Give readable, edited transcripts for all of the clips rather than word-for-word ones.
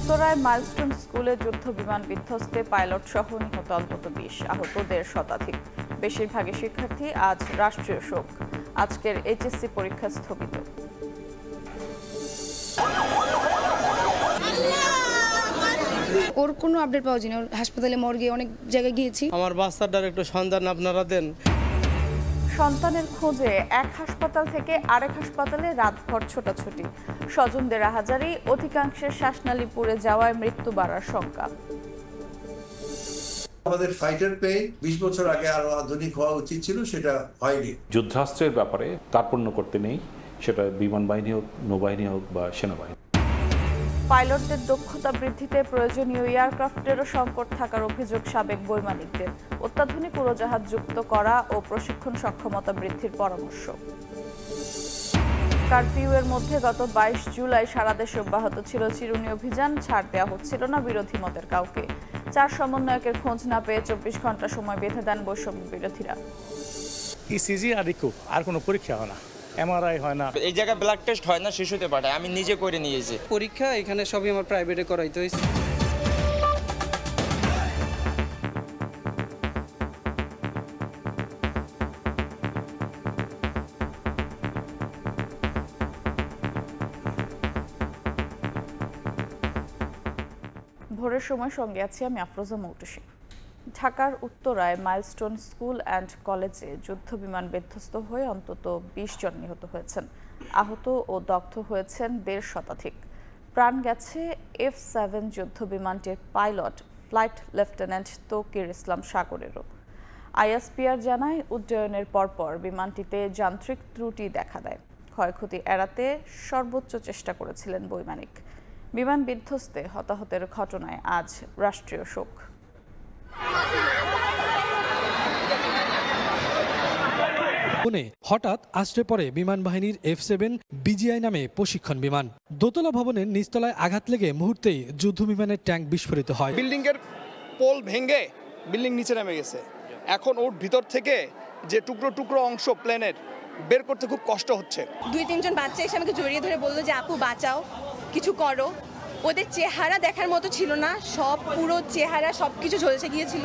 উত্তরায় মাইলস্টোন স্কুলে যুদ্ধ বিমান বিধ্বস্তে পাইলট সহ নিহত অন্তত ২০, আহতদের শতাধিক। বেশিরভাগই শিক্ষার্থী। আজ রাষ্ট্রীয় শোক। আজকের এইচএসসি পরীক্ষা স্থগিত। ওর কোনো আপডেট পাওয়া যায়নি। ওর হাসপাতালে, মর্গে, অনেক জায়গায় গিয়েছি। আমার বাচ্চাটার একটু সন্ধান আপনারা দেন। সন্তানের খোঁজে এক হাসপাতাল থেকে আরেক হাসপাতালে রাতভর ছোটাছুটি। স্বজনদের আহাজারি, অধিকাংশের শ্বাসনালী পুড়ে যাওয়ায় মৃত্যু বাড়ার শঙ্কা। আমাদের ফাইটার প্লেন ২০ বছর আগে আরো আধুনিক হওয়া উচিত ছিল, সেটা হয়নি। যুদ্ধাস্ত্রের ব্যাপারে কার্পণ্য করতে নেই, সেটা বিমান বাহিনী হোক, নৌবাহিনী হোক বা সেনাবাহিনী। পাইলটদের দক্ষতা বৃদ্ধিতে প্রয়োজনীয় এয়ারক্রাফটেরও সংকট থাকার অভিযোগ সাবেক বৈমানিকদের। অত্যাধুনিক উড়োজাহাজ যুক্ত করা ও প্রশিক্ষণ সক্ষমতা বৃদ্ধির পরামর্শ। কারফিউয়ের মধ্যে গত ২২ জুলাই সারা দেশে অব্যাহত ছিল চিরুনি অভিযান। ছাড় দেওয়া হচ্ছিল না বিরোধী মতের কাউকে। ৪ সমন্বয়কের খোঁজ না পেয়ে ২৪ ঘন্টা সময় বেঁধে দেন বৈষম্য বিরোধীরা। ইসিজি আর রিকু আর কোনো পরীক্ষা হয় না, এমআরআই হয় না, এই জায়গায় ব্লাড টেস্ট হয় না, শিশুতে পাঠায়। আমি নিজে করে নিয়েছি পরীক্ষা, এখানে সবই আমার প্রাইভেটে করাইতে হয়েছে। ভোরের সময় সঙ্গে আছি আমি আফরোজা মৌটুসী। ঢাকার উত্তরায় মাইলস্টোন স্কুল অ্যান্ড কলেজে যুদ্ধ বিমান বিধ্বস্ত হয়ে অন্তত ২০ জন নিহত হয়েছেন। আহত ও দগ্ধ হয়েছেন ১৫০ শতাধিক। প্রাণ গেছে F-7 যুদ্ধ বিমানটির পাইলট ফ্লাইট লেফটেন্যান্ট তৌকির ইসলাম সাগরেরও। আইএসপিআর জানায়, উড্ডয়নের পরপর বিমানটিতে যান্ত্রিক ত্রুটি দেখা দেয়। ক্ষয়ক্ষতি এড়াতে সর্বোচ্চ চেষ্টা করেছিলেন বৈমানিক। বিমান বিধ্বস্তে হতাহতের ঘটনায় আজ রাষ্ট্রীয় শোক। হঠাৎ আছড়ে পড়ে বিমান বাহিনীর F-7 বিজিআই নামে প্রশিক্ষণ বিমান। দোতলা ভবনের নিচতলায় আঘাত লেগে মুহূর্তেই যুদ্ধ বিমানের ট্যাঙ্ক বিস্ফোরিত হয়। বিল্ডিং এর পোল ভেঙে বিল্ডিং নিচে নেমে গেছে। এখন ওর ভিতর থেকে যে টুকরো টুকরো অংশ প্লেনের বের করতে খুব কষ্ট হচ্ছে। ২-৩ জন বাচ্চা এসে আমাকে জড়িয়ে ধরে বললো যে আপু বাঁচাও, কিছু করো। ওদের চেহারা দেখার মতো ছিল না, সব পুরো চেহারা সবকিছু ঝলসে গিয়েছিল,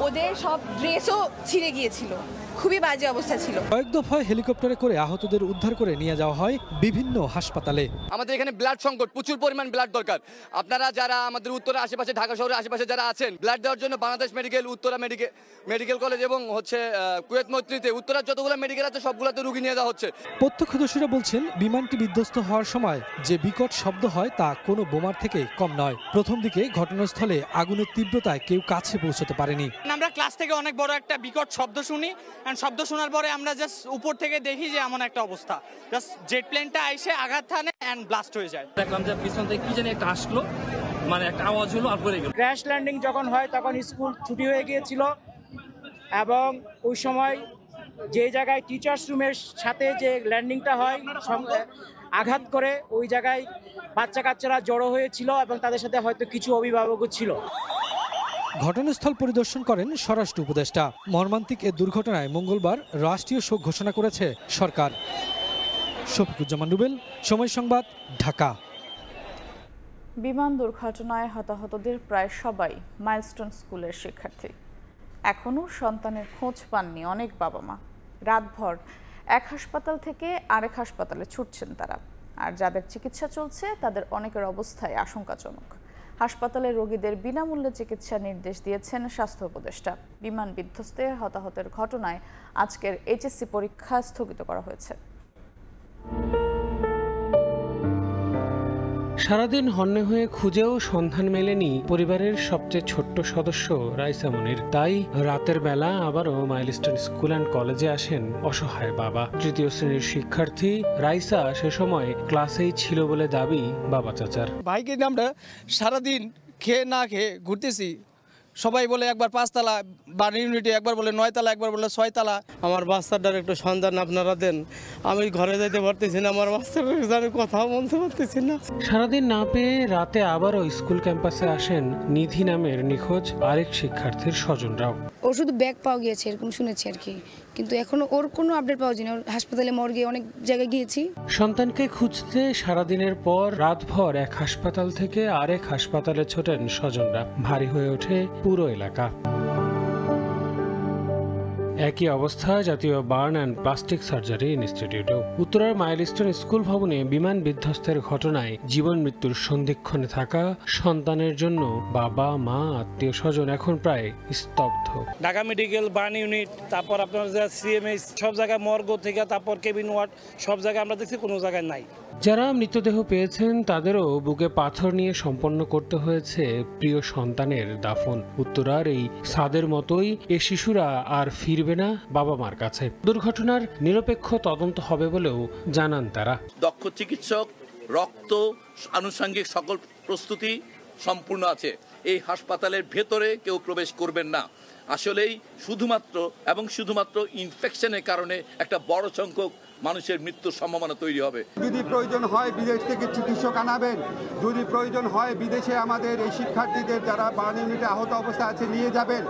ওদের সব ড্রেসও ছিঁড়ে গিয়েছিল, খুবই বাজে অবস্থা ছিল। কয়েক দফায় হেলিকপ্টারে করে আহতদের উদ্ধার করে নিয়ে যাওয়া হয় বিভিন্ন হাসপাতালে। আমাদের এখানে ব্লাড সংকট, প্রচুর পরিমাণ ব্লাড দরকার। আপনারা যারা আমাদের উত্তরা আশেপাশে, ঢাকা শহরের আশেপাশে যারা আছেন, ব্লাড দেওয়ার জন্য Bangladesh medical, Uttara medical college এবং কুয়েত মৈত্রীতে উত্তরার যতগুলো মেডিকেল আছে সবগুলোতে রোগী নিয়ে যাওয়া হচ্ছে। প্রত্যক্ষদর্শীরা বলছেন, বিমানটি বিধ্বস্ত হওয়ার সময় যে বিকট শব্দ হয় তা কোনো বোমার থেকে কম নয়। প্রথম দিকে ঘটনাস্থলে আগুনের তীব্রতায় কেউ কাছে পৌঁছতে পারেনি। আমরা ক্লাস থেকে অনেক বড় একটা বিকট শব্দ শুনি, শব্দ শোনার পরে আমরা জাস্ট উপর থেকে দেখি যে এমন একটা অবস্থা, জাস্ট জেট প্লেনটা এসে আঘাত হানে এন্ড ব্লাস্ট হয়ে যায়। দেখলাম যে পিছন থেকে কি জানি একটা আসলো, মানে একটা আওয়াজ হলো আর পড়ে গেল। ক্র্যাশ ল্যান্ডিং যখন হয় তখন স্কুল ছুটি হয়ে গিয়েছিল এবং ওই সময় যে জায়গায় টিচার্স রুমের সাথে যে ল্যান্ডিংটা হয় আঘাত করে, ওই জায়গায় বাচ্চা কাচ্চারা জড়ো হয়েছিল এবং তাদের সাথে হয়তো কিছু অভিভাবকও ছিল। ঘটনাস্থল পরিদর্শন করেন স্বরাষ্ট্র উপদেষ্টা। মর্মান্তিক এ দুর্ঘটনায় মঙ্গলবার রাষ্ট্রীয় শোক ঘোষণা করেছে সরকার। শফিকুজ্জামান রুবেল, সময় সংবাদ, ঢাকা। বিমান দুর্ঘটনায় হতাহতদের প্রায় সবাই মাইলস্টোন স্কুলের শিক্ষার্থী। এখনও সন্তানের খোঁজ পাননি অনেক বাবা মা। রাতভর এক হাসপাতাল থেকে আরেক হাসপাতালে ছুটছেন তারা। আর যাদের চিকিৎসা চলছে তাদের অনেকের অবস্থায় আশঙ্কাজনক। হাসপাতালে রোগীদের বিনামূল্যে চিকিৎসার নির্দেশ দিয়েছেন স্বাস্থ্য উপদেষ্টা। বিমান বিধ্বস্তে হতাহতের ঘটনায় আজকের এইচএসসি পরীক্ষা স্থগিত করা হয়েছে। সারাদিন হন্যে হয়ে খুঁজেও সন্ধান মেলেনি পরিবারের সবচেয়ে ছোট্ট সদস্য রাইসা মনির। তাই রাতের বেলা আবারও মাইলস্টোন স্কুল অ্যান্ড কলেজে আসেন অসহায় বাবা। তৃতীয় শ্রেণীর শিক্ষার্থী রাইসা সে সময় ক্লাসেই ছিল বলে দাবি বাবা চাচার। ভাইকে আমরা সারাদিন খেয়ে না খেয়ে ঘুরতেছি, সবাই বলে একবার 5 তালা বার্ন ইউনিটে, একবার বলে 9 তালা, একবার বলে 6 তালা। আমার বাচ্চাটার একটু সন্ধান আপনারা দেন, আমি ঘরে যেতে পারতেছি না, আমার বাচ্চাটার আমি কথাও বলতে পারতেছি না। সারাদিন না পেয়ে রাতে আবারও স্কুল ক্যাম্পাসে আসেন নিধি নামের নিখোঁজ আরেক শিক্ষার্থীর স্বজনরাও। ওর শুধু ব্যাগ পাওয়া গিয়েছে এরকম শুনেছি আর কি, কিন্তু এখনো ওর কোনো আপডেট পাওয়া যায়নি। ওর হাসপাতালে, মর্গে, অনেক জায়গায় গিয়েছি। সন্তানকে খুঁজতে সারাদিনের পর রাতভর এক হাসপাতাল থেকে আরেক হাসপাতালে ছোটেন স্বজনরা। ভারী হয়ে ওঠে পুরো এলাকা। একই অবস্থা জাতীয় বার্ন অ্যান্ড প্লাস্টিক সার্জারি ইনস্টিটিউটেও। উত্তরার মাইলস্টোন স্কুল ভবনে বিমান বিধ্বস্তের ঘটনায় জীবন মৃত্যুর সন্ধিক্ষণে থাকা সন্তানের জন্য বাবা, মা, আত্মীয় স্বজন এখন প্রায় স্তব্ধ। ঢাকা মেডিকেল, বার্ন ইউনিট, তারপর আপনার সিএমএইচ, সব জায়গায় মর্গ থেকে তারপর কেবিন ওয়ার্ড, সব জায়গায় আমরা দেখছি কোনো জায়গায় নাই। যারা মৃতদেহ পেয়েছেন তাদেরও বুকে পাথর নিয়ে সম্পন্ন করতে হয়েছে প্রিয় সন্তানের দাফন। উত্তরার এই সাদের মতোই এ শিশুরা আর ফিরবে না বাবা মার কাছে। দুর্ঘটনার নিরপেক্ষ তদন্ত হবে বলেও জানান তারা। দক্ষ চিকিৎসক, রক্ত, আনুষঙ্গিক সকল প্রস্তুতি সম্পূর্ণ আছে। এই হাসপাতালের ভেতরে কেউ প্রবেশ করবেন না। আসলেই শুধুমাত্র ইনফেকশনের কারণে একটা বড় সংখ্যক মানুষের মৃত্যুর সম্ভাবনা তৈরি হবে। যদি প্রয়োজন হয় বিদেশ থেকে চিকিৎসক আনাবেন, যদি প্রয়োজন হয় বিদেশে আমাদের এই শিক্ষার্থীদের যারা বার্ন ইউনিটে আহত অবস্থা আছে নিয়ে যাবেন।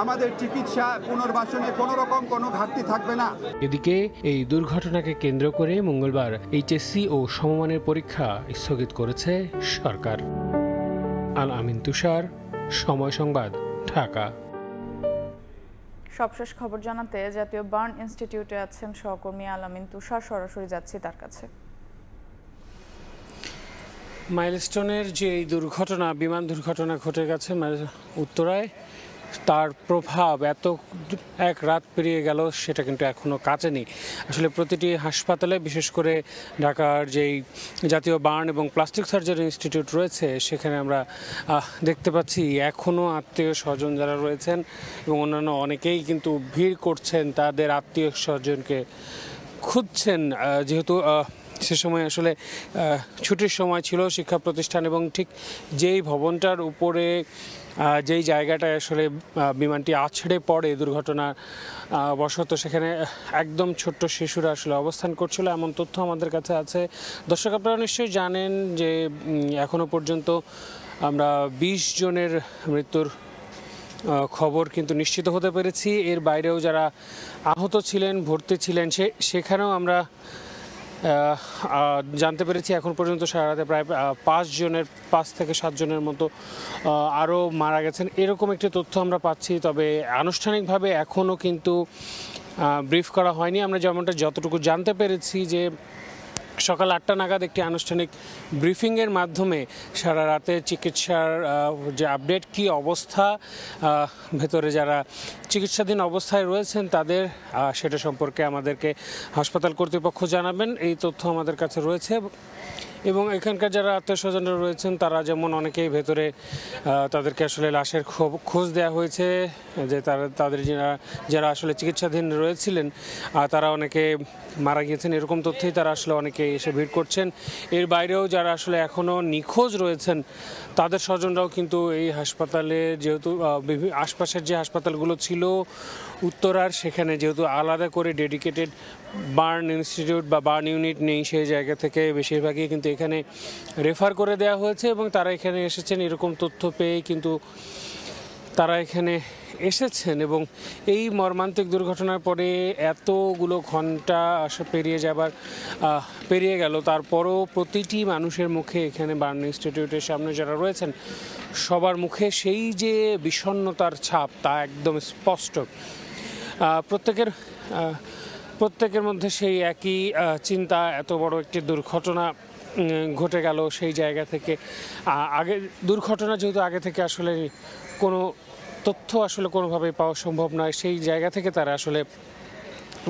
আমাদের চিকিৎসা পুনর্বাসনে কোনো রকম কোনো ঘাটতি থাকবে না। এদিকে এই দুর্ঘটনাকে কেন্দ্র করে মঙ্গলবার এইচএসসি ও সমমানের পরীক্ষা স্থগিত করেছে সরকার। আল আমিন তুষার, সময় সংবাদ, ঢাকা। সবশেষ খবর জানাতে জাতীয় বার্ন ইনস্টিটিউটে আছেন সহকর্মী আল আমিন তুষার, সরাসরি যাচ্ছি তার কাছে। মাইলস্টোনের যে এই দুর্ঘটনা, বিমান দুর্ঘটনা ঘটে গেছে উত্তরায়, তার প্রভাব এত এক রাত পেরিয়ে গেল সেটা কিন্তু এখনও কাটেনি। আসলে প্রতিটি হাসপাতালে, বিশেষ করে ঢাকার যেই জাতীয় বার্ন এবং প্লাস্টিক সার্জারি ইনস্টিটিউট রয়েছে, সেখানে আমরা দেখতে পাচ্ছি এখনও আত্মীয় স্বজন যারা রয়েছেন এবং অন্যান্য অনেকেই কিন্তু ভিড় করছেন, তাদের আত্মীয় স্বজনকে খুঁজছেন। যেহেতু সে সময় আসলে ছুটির সময় ছিল শিক্ষা প্রতিষ্ঠান, এবং ঠিক যেই ভবনটার উপরে যেই জায়গাটায় আসলে বিমানটি আছড়ে পড়ে দুর্ঘটনা বশত, সেখানে একদম ছোট্ট শিশুরা আসলে অবস্থান করছিল, এমন তথ্য আমাদের কাছে আছে। দর্শক, আপনারা নিশ্চয়ই জানেন যে এখনো পর্যন্ত আমরা 20 জনের মৃত্যুর খবর কিন্তু নিশ্চিত হতে পেরেছি। এর বাইরেও যারা আহত ছিলেন, ভর্তি ছিলেন, সেখানেও আমরা জানতে পেরেছি এখন পর্যন্ত সারা রাতে প্রায় 5 থেকে 7 জনের মতো আরও মারা গেছেন, এরকম একটি তথ্য আমরা পাচ্ছি। তবে আনুষ্ঠানিকভাবে এখনও কিন্তু ব্রিফ করা হয়নি। আমরা যেমনটা যতটুকু জানতে পেরেছি যে সকাল 8টা নাগাদ একটি আনুষ্ঠানিক ব্রিফিংয়ের মাধ্যমে সারা রাতে চিকিৎসার যে আপডেট, কী অবস্থা, ভেতরে যারা চিকিৎসাধীন অবস্থায় রয়েছেন তাদের, সেটা সম্পর্কে আমাদেরকে হাসপাতাল কর্তৃপক্ষ জানাবেন, এই তথ্য আমাদের কাছে রয়েছে। এবং এখানকার যারা আত্মীয় স্বজনরা রয়েছেন তারা যেমন অনেকেই ভেতরে তাদেরকে আসলে লাশের খোঁজ দেওয়া হয়েছে, যে তাদের যারা আসলে চিকিৎসাধীন রয়েছিলেন তারা অনেকে মারা গিয়েছেন, এরকম তথ্যেই তারা আসলে অনেকে এসে ভিড় করছেন। এর বাইরেও যারা আসলে এখনও নিখোঁজ রয়েছেন তাদের স্বজনরাও কিন্তু এই হাসপাতালে, যেহেতু আশপাশের যে হাসপাতালগুলো ছিল উত্তরার, সেখানে যেহেতু আলাদা করে ডেডিকেটেড বার্ন ইনস্টিটিউট বা বার্ন ইউনিট নেই, সেই জায়গা থেকে বেশিরভাগই কিন্তু এখানে রেফার করে দেওয়া হয়েছে এবং তারা এখানে এসেছেন এরকম তথ্য পেয়ে কিন্তু তারা এখানে এসেছেন। এবং এই মর্মান্তিক দুর্ঘটনার পরে এতগুলো ঘন্টা পেরিয়ে গেল, তারপরও প্রতিটি মানুষের মুখে এখানে বার্ন ইনস্টিটিউটের সামনে যারা রয়েছেন সবার মুখে সেই যে বিষণ্ণতার ছাপ, তা একদম স্পষ্ট। প্রত্যেকের মধ্যে সেই একই চিন্তা, এত বড় একটি দুর্ঘটনা ঘটে গেল সেই জায়গা থেকে। দুর্ঘটনা যেহেতু আগে থেকে আসলে কোনো তথ্য আসলে কোনোভাবেই পাওয়া সম্ভব নয়, সেই জায়গা থেকে তারা আসলে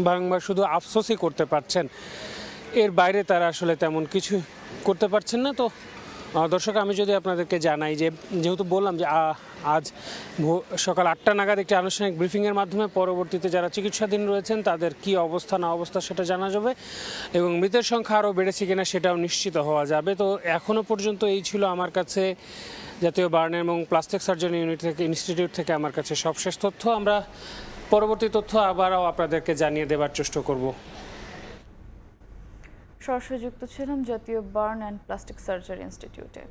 বারংবার শুধু আফসোসই করতে পারছেন, এর বাইরে তারা আসলে তেমন কিছু করতে পারছেন না। তো দর্শক, আমি যদি আপনাদেরকে জানাই যে যেহেতু বললাম যে আজ সকাল 8টা নাগাদ একটি আনুষ্ঠানিক ব্রিফিংয়ের মাধ্যমে পরবর্তীতে যারা চিকিৎসাধীন রয়েছেন তাদের কি অবস্থা না অবস্থা সেটা জানা যাবে এবং মৃতের সংখ্যা আরও বেড়েছে কিনা সেটাও নিশ্চিত হওয়া যাবে। তো এখনও পর্যন্ত এই ছিল আমার কাছে জাতীয় বার্ন এবং প্লাস্টিক সার্জারি ইনস্টিটিউট থেকে আমার কাছে সবশেষ তথ্য। আমরা পরবর্তী তথ্য আবারও আপনাদেরকে জানিয়ে দেওয়ার চেষ্টা করব। সরাসরি যুক্ত ছিলাম জাতীয় বার্ন অ্যান্ড প্লাস্টিক সার্জারি ইনস্টিটিউটে।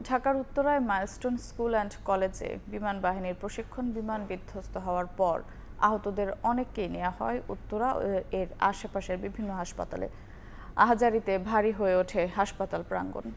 ঢাকার উত্তরায় মাইলস্টোন স্কুল অ্যান্ড কলেজে বিমান বাহিনীর প্রশিক্ষণ বিমান বিধ্বস্ত হওয়ার পর আহতদের অনেককেই নেওয়া হয় উত্তরা এর আশেপাশের বিভিন্ন হাসপাতালে। আহাজারিতে ভারী হয়ে ওঠে হাসপাতাল প্রাঙ্গণ।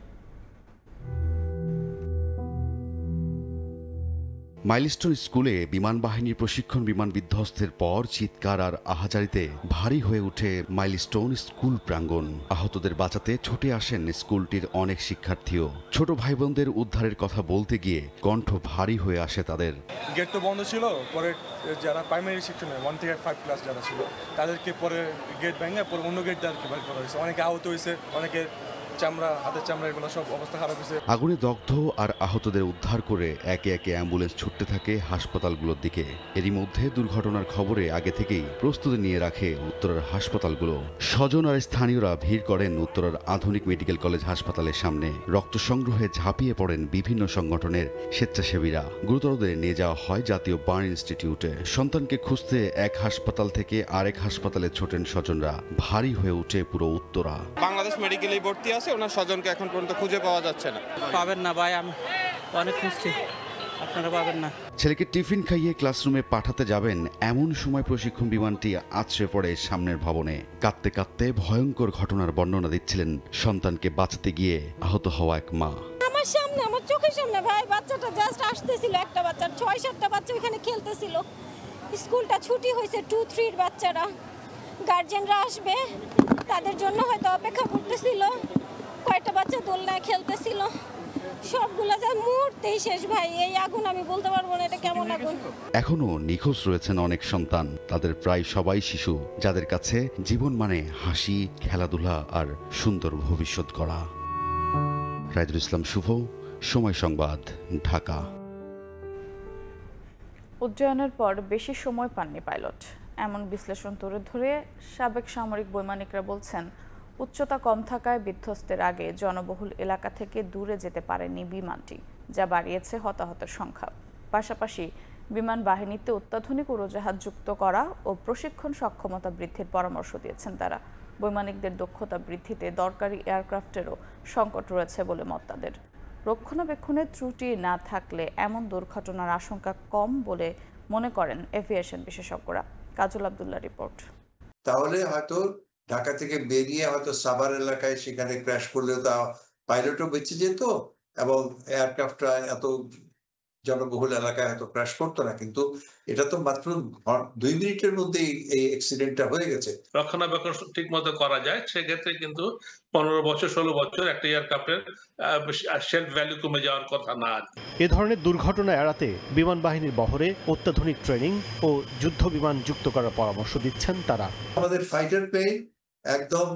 মাইলস্টোন স্কুলে বিমান বাহিনীর প্রশিক্ষণ বিমান বিধ্বস্তের পর চিৎকার আর আহাজারিতে ভারী হয়ে ওঠে মাইলস্টোন স্কুল প্রাঙ্গণ। আহতদের বাঁচাতে ছুটে আসেন স্কুলটির অনেক শিক্ষার্থীও। ছোট ভাই বোনদের উদ্ধারের কথা বলতে গিয়ে কণ্ঠ ভারী হয়ে আসে তাদের। গেট তো বন্ধ ছিল, পরে যারা প্রাইমারি সেকশনে 1 থেকে 5 ক্লাস যারা ছিল তাদেরকে পরে গেট ভেঙে পরে অন্য গেট দ্বারা বের করা হয়েছে। অনেকে আহত হয়েছে, অনেকে চামড়া, হাতের চামড়া এগুলো সব অবস্থা খারাপ হয়েছে। আগুনে দগ্ধ আর আহতদের উদ্ধার করে একে একে অ্যাম্বুলেন্স ছুটতে থাকে হাসপাতালগুলোর দিকে। এরই মধ্যে দুর্ঘটনার খবরে আগে থেকেই প্রস্তুতি নিয়ে রাখে উত্তরার হাসপাতালগুলো। স্বজন আর স্থানীয়রা ভিড় করেন উত্তরার আধুনিক মেডিকেল কলেজ হাসপাতালের সামনে। রক্ত সংগ্রহে ঝাঁপিয়ে পড়েন বিভিন্ন সংগঠনের স্বেচ্ছাসেবীরা। গুরুতরদের নিয়ে যাওয়া হয় জাতীয় বার্ন ইনস্টিটিউটে। সন্তানকে খুঁজতে এক হাসপাতাল থেকে আরেক হাসপাতালে ছোটেন স্বজনরা। ভারী হয়ে ওঠে পুরো উত্তরা। বাংলাদেশ মেডিকেলে ভর্তি আছে, ওনার স্বজনকে এখন পর্যন্ত খুঁজে পাওয়া যাচ্ছে না। পাবেন না ভাই, আমি অনেক খুঁজছি, আপনারা পাবেন না। ছেলেকে টিফিন খাইয়ে ক্লাসরুমে পাঠাতে যাবেন এমন সময় প্রশিক্ষণ বিমানটি আছড়ে পড়ে সামনের ভবনে। কাঁদতে কাঁদতে ভয়ঙ্কর ঘটনার বর্ণনা দিচ্ছিলেন সন্তানকে বাঁচাতে গিয়ে আহত হওয়া এক মা। আমার সামনে, আমার চোখের সামনে ভাই বাচ্চাটা জাস্ট আসতেছিল, একটা বাচ্চা, 6-7টা বাচ্চা ওখানে খেলতেছিল। স্কুলটা ছুটি হয়েছে, 2-3 বাচ্চারা, গার্জেনরা আসবে তাদের জন্য হয়তো অপেক্ষা করতেছিল। কয়েকটা বাচ্চা দোলনায় খেলতেছিল, সবগুলো যা মুহূর্তেই শেষ ভাই। এই আগুন আমি বলতে পারবো না এটা কেমন আগুন। এখনো নিখোঁজ রয়েছেন অনেক সন্তান। তাদের প্রায় সবাই শিশু, যাদের কাছে জীবন মানে হাসি, খেলাধুলা আর সুন্দর ভবিষ্যৎ গড়া। রাইদুল ইসলাম শুভ, সময় সংবাদ, ঢাকা। উড্ডয়নের পর বেশি সময় পাননি পাইলট, এমন বিশ্লেষণ তুলে ধরে সাবেক সামরিক বৈমানিকরা বলছেন উচ্চতা কম থাকায় বিধ্বস্তের আগে জনবহুল এলাকা থেকে দূরে যেতে পারেনি বিমানটি, যা বাড়িয়েছে হতাহতের সংখ্যা। পাশাপাশি বিমান বাহিনীতে অত্যাধুনিক উড়োজাহাজ যুক্ত করা ও প্রশিক্ষণ সক্ষমতা বৃদ্ধির পরামর্শ দিয়েছেন তারা। বৈমানিকদের দক্ষতা বৃদ্ধিতে দরকারি এয়ারক্রাফটেরও সংকট রয়েছে বলে মত তাদের। রক্ষণাবেক্ষণের ত্রুটি না থাকলে এমন দুর্ঘটনার আশঙ্কা কম বলে মনে করেন এভিয়েশন বিশেষজ্ঞরা। কাজল আব্দুল্লাহ রিপোর্ট। তাহলে হয়তো ঢাকা থেকে বেরিয়ে হয়তো সাভার এলাকায় সেখানে ক্র্যাশ করলেও তা পাইলটও বেঁচে যেত এবং এয়ারক্রাফটটা এত জনবহুল এলাকায় হয়তো ক্র্যাশ করতো না। কিন্তু এটা তো মাত্র 2 মিনিটের মধ্যেই এই অ্যাক্সিডেন্টটা হয়ে গেছে। রক্ষণাবেক্ষণ ঠিক মতো করা যায় সেক্ষেত্রে কিন্তু 15 বছর 16 বছর একটা এয়ারক্রাফটের শেলফ ভ্যালু কমে যাওয়ার কথা না। এ ধরনের দুর্ঘটনা এড়াতে বিমান বাহিনীর বহরে অত্যাধুনিক ট্রেনিং ও যুদ্ধ বিমান যুক্ত করার পরামর্শ দিচ্ছেন তারা। আমাদের ফাইটার প্লেন একদম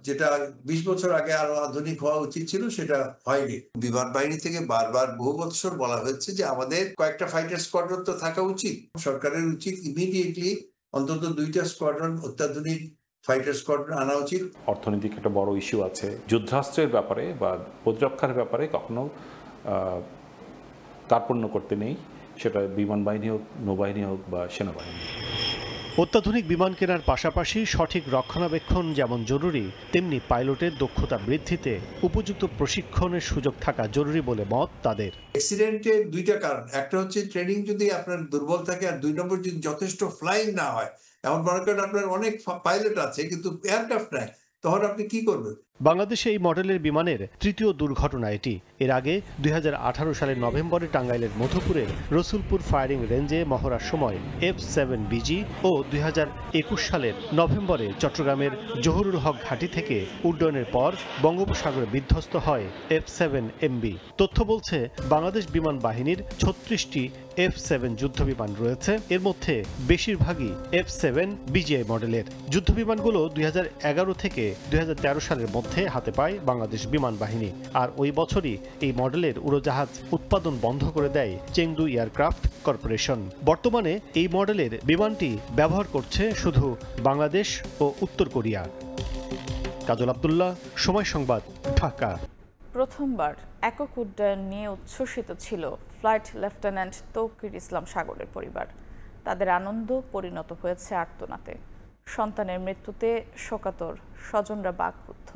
যেটা 20 বছর আগে আরো আধুনিক হওয়া উচিত ছিল সেটা হয়নি। বিমান বাহিনী থেকে বারবার বহু বছর বলা হচ্ছে যে আমাদের কয়েকটা ফাইটার স্কোয়াড্রন তো থাকা উচিত। সরকারের উচিত ইমিডিয়েটলি অন্তত 2টা স্কোয়াড্রন অত্যাধুনিক ফাইটার স্কোয়াড্রন আনা উচিত। অর্থনৈতিক একটা বড় ইস্যু আছে। যুদ্ধাস্ত্রের ব্যাপারে বা প্রতিরক্ষার ব্যাপারে কখনো কার্পণ্য করতে নেই, সেটা বিমান বাহিনী হোক, নৌবাহিনী হোক বা সেনাবাহিনী। অত্যাধুনিক বিমান কেনার পাশাপাশি সঠিক রক্ষণাবেক্ষণ যেমন জরুরি, তেমনি পাইলটের দক্ষতা বৃদ্ধিতে উপযুক্ত প্রশিক্ষণের সুযোগ থাকা জরুরি বলে মত তাদের। অ্যাক্সিডেন্টের 2টা কারণ, একটা হচ্ছে ট্রেনিং যদি আপনার দুর্বল থাকে, আর 2 নম্বর যদি যথেষ্ট ফ্লাইং না হয়। এমন মনে করেন আপনার অনেক পাইলট আছে কিন্তু এয়ারক্রাফট নাই, তখন আপনি কি করবেন? বাংলাদেশে এই মডেলের বিমানের 3য় দুর্ঘটনা এটি। এর আগে 2018 সালের নভেম্বরে টাঙ্গাইলের মধুপুরের রসুলপুর ফায়ারিং রেঞ্জে মহড়ার সময় F-7BG ও 2021 সালের নভেম্বরে চট্টগ্রামের জহুরুল হক ঘাঁটি থেকে উড্ডয়নের পর বঙ্গোপসাগরে বিধ্বস্ত হয় F-7MB। তথ্য বলছে বাংলাদেশ বিমান বাহিনীর 36টি F-7 যুদ্ধবিমান রয়েছে। এর মধ্যে বেশিরভাগই F-7BGI মডেলের। যুদ্ধবিমানগুলো 2011 থেকে 2013 সালের মধ্যে হাতে পায় বাংলাদেশ বিমান বাহিনী। আর ওই বছরই এই মডেলের উড়োজাহাজ উৎপাদন বন্ধ করে দেয় চেংদু এয়ারক্রাফট কর্পোরেশন। বর্তমানে এই মডেলের বিমানটি ব্যবহার করছে শুধু বাংলাদেশ ও উত্তর কোরিয়া। কাজল আব্দুল্লাহ, সময় সংবাদ, ঢাকা। প্রথমবার একক উড্ডয়ন নিয়ে উচ্ছ্বসিত ছিল ফ্লাইট লেফটেন্যান্ট তৌকির ইসলাম সাগরের পরিবার। তাদের আনন্দ পরিণত হয়েছে আর্তনাদে। সন্তানের মৃত্যুতে শোকাতুর স্বজনরা বাকরুদ্ধ।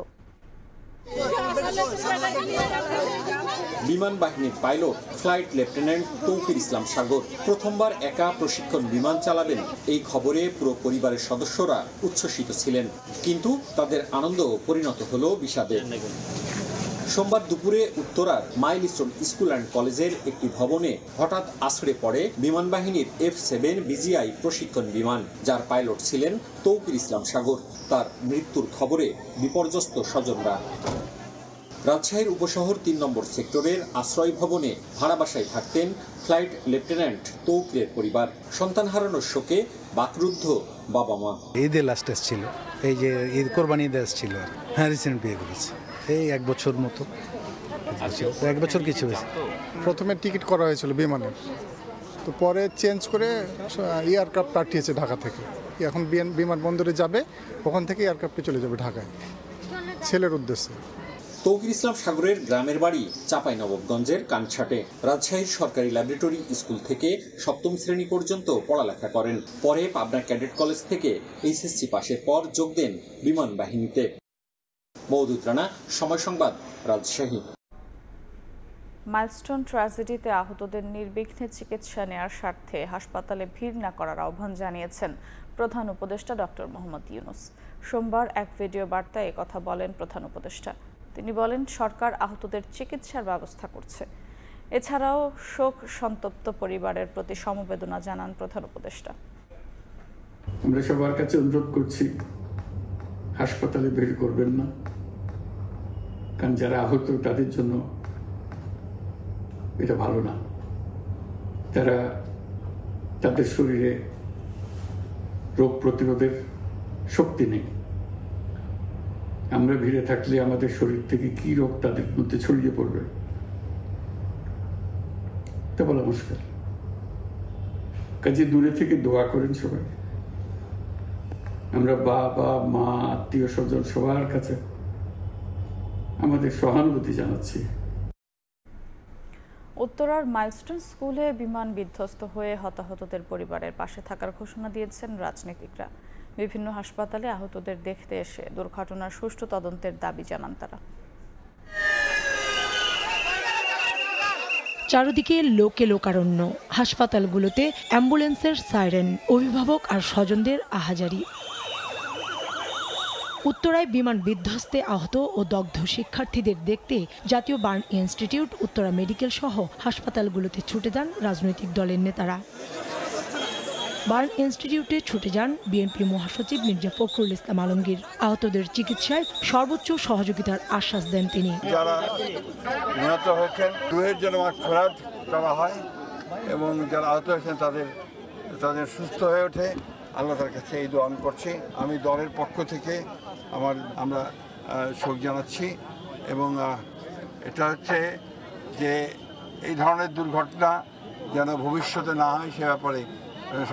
বিমান বাহিনীর পাইলট ফ্লাইট লেফটেন্যান্ট তৌকির ইসলাম সাগর প্রথমবার একা প্রশিক্ষণ বিমান চালাবেন, এই খবরে পুরো পরিবারের সদস্যরা উচ্ছ্বসিত ছিলেন, কিন্তু তাদের আনন্দ পরিণত হলো বিষাদে। সোমবার দুপুরে উত্তরার মাইলস্টোন স্কুল অ্যান্ড কলেজের একটি ভবনে হঠাৎ আছড়ে পড়ে বিমান বাহিনীর F-7 BGI প্রশিক্ষণ বিমান, যার পাইলট ছিলেন তৌকির ইসলাম সাগর। তার মৃত্যুর খবরে বিপর্যস্ত স্বজনরা। রাজশাহীর উপশহর ৩ নম্বর সেক্টরের আশ্রয় ভবনে ভাড়া বাসায় থাকতেন ফ্লাইট লেফটেন্যান্ট তৌকিরের পরিবার। সন্তান হারানোর শোকে বাকরুদ্ধ বাবা মা। ঈদে লাস্ট ছিল, এই যে ঈদ কোরবানি ঈদ ছিল, হ্যাঁ রিসেন্ট বিয়ে করেছে, এই 1 বছর মতো, 1 বছর কিছু হয়েছে। প্রথমে টিকিট করা হয়েছিল বিমানের, তো পরে চেঞ্জ করে এয়ারক্রাফট পাঠিয়েছে ঢাকা থেকে। এখন বিমানবন্দরে যাবে, ওখান থেকে এয়ারক্রাফটে চলে যাবে ঢাকায় ছেলের উদ্দেশ্যে। তৌকির ইসলাম সাগরের গ্রামের বাড়ি চাঁপাইনবাবগঞ্জের কানছাটে। রাজশাহীর সরকারি ল্যাবরেটরি স্কুল থেকে 7ম শ্রেণী পর্যন্ত পড়ালেখা করেন। পরে পাবনা ক্যাডেট কলেজ থেকে HSC পাশের পর যোগ দেন বিমান বাহিনীতে। মওদুদ রানা, সময় সংবাদ, রাজশাহী। মাইলস্টোন ট্র্যাজেডিতে আহতদের নির্বিঘ্নে চিকিৎসা নেওয়ার স্বার্থে হাসপাতালে ভিড় না করার আহ্বান জানিয়েছেন প্রধান উপদেষ্টা ডক্টর মোহাম্মদ ইউনূস। সোমবার এক ভিডিও বার্তায় একথা বলেন প্রধান উপদেষ্টা। তিনি বলেন, সরকার আহতদের চিকিৎসার ব্যবস্থা করছে। এছাড়াও শোক সন্তপ্ত পরিবারের প্রতি সমবেদনা জানান প্রধান উপদেষ্টা। আমরা সবার কাছে অনুরোধ করছি, হাসপাতালে ভিড় করবেন না, কারণ যারা আহত তাদের জন্য এটা ভালো না। তাদের শরীরে রোগ প্রতিরোধের শক্তি নেই। আমরা ভিড়ে থাকলে আমাদের শরীর থেকে কি রোগ তাদের মধ্যে ছড়িয়ে পড়বে তা বলা মুশকিল। কাজে দূরে থেকে দোয়া করেন সবাই। আমরা বাবা মা আত্মীয় স্বজন সবার কাছে আমাদের সহানুভূতি জানাচ্ছি। উত্তরার মাইলস্টোন স্কুলে বিমান বিধ্বস্ত হয়ে হতাহতদের পরিবারের পাশে থাকার ঘোষণা দিয়েছেন রাজনীতিকরা। বিভিন্ন হাসপাতালে আহতদের দেখতে এসে দুর্ঘটনার সুষ্ঠু তদন্তের দাবি জানান তারা। চারদিকে লোকে লোকারণ্য, হাসপাতালগুলোতে অ্যাম্বুলেন্সের সাইরেন, অভিভাবক আর স্বজনদের আহাজারি। উত্তরায় বিমান বিধ্বস্তে আহত ও দগ্ধ শিক্ষার্থীদের দেখতে জাতীয় বার্ন ইনস্টিটিউট, উত্তরা মেডিকেল সহ হাসপাতালগুলোতে ছুটে যান রাজনৈতিক দলের নেতারা। বার্ন ইনস্টিটিউটে ছুটে যান বিএনপি মহাসচিব মির্জা ফখরুল ইসলাম আলমগীর। আহতদের চিকিৎসায় সর্বোচ্চ সহযোগিতার আশ্বাস দেন তিনি। যারা নিহত হয়েছেন রুহের জন্য মাগফিরাত করা হয় এবং যারা আহত হয়েছেন তাদের সুস্থ হয়ে ওঠে, আল্লাহ তার কাছে এই দোয়া আমি করছি। আমি দলের পক্ষ থেকে আমরা শোক জানাচ্ছি এবং এটা হচ্ছে যে এই ধরনের দুর্ঘটনা যেন ভবিষ্যতে না হয় সে ব্যাপারে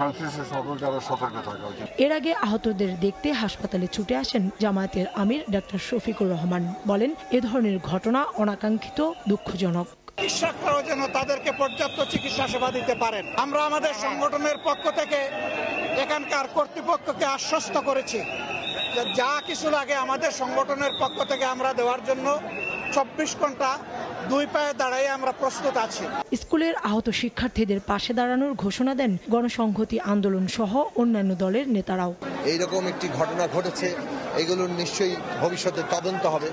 সংশ্লিষ্ট সকলকে আরো সতর্ক থাকা উচিত। এর আগে আহতদের দেখতে হাসপাতালে ছুটে আসেন জামায়াতের আমির ডক্টর শফিকুর রহমান। বলেন, এ ধরনের ঘটনা অনাকাঙ্ক্ষিত, দুঃখজনক। চিকিৎসকরাও যেন তাদেরকে পর্যাপ্ত চিকিৎসা সেবা দিতে পারেন। আমরা আমাদের সংগঠনের পক্ষ থেকে এখানকার কর্তৃপক্ষকে আশ্বস্ত করেছি যে যা কিছু লাগে আমাদের সংগঠনের পক্ষ থেকে আমরা দেওয়ার জন্য 24 ঘন্টা 2 পায়ে দাঁড়িয়ে আমরা প্রস্তুত আছি। স্কুলের আহত শিক্ষার্থীদের পাশে দাঁড়ানোর ঘোষণা দেন গণসংহতি আন্দোলন সহ অন্যান্য দলের নেতারাও। এইরকম একটি ঘটনা ঘটেছে, এগুলোর নিশ্চয়ই ভবিষ্যতে তদন্ত হবে।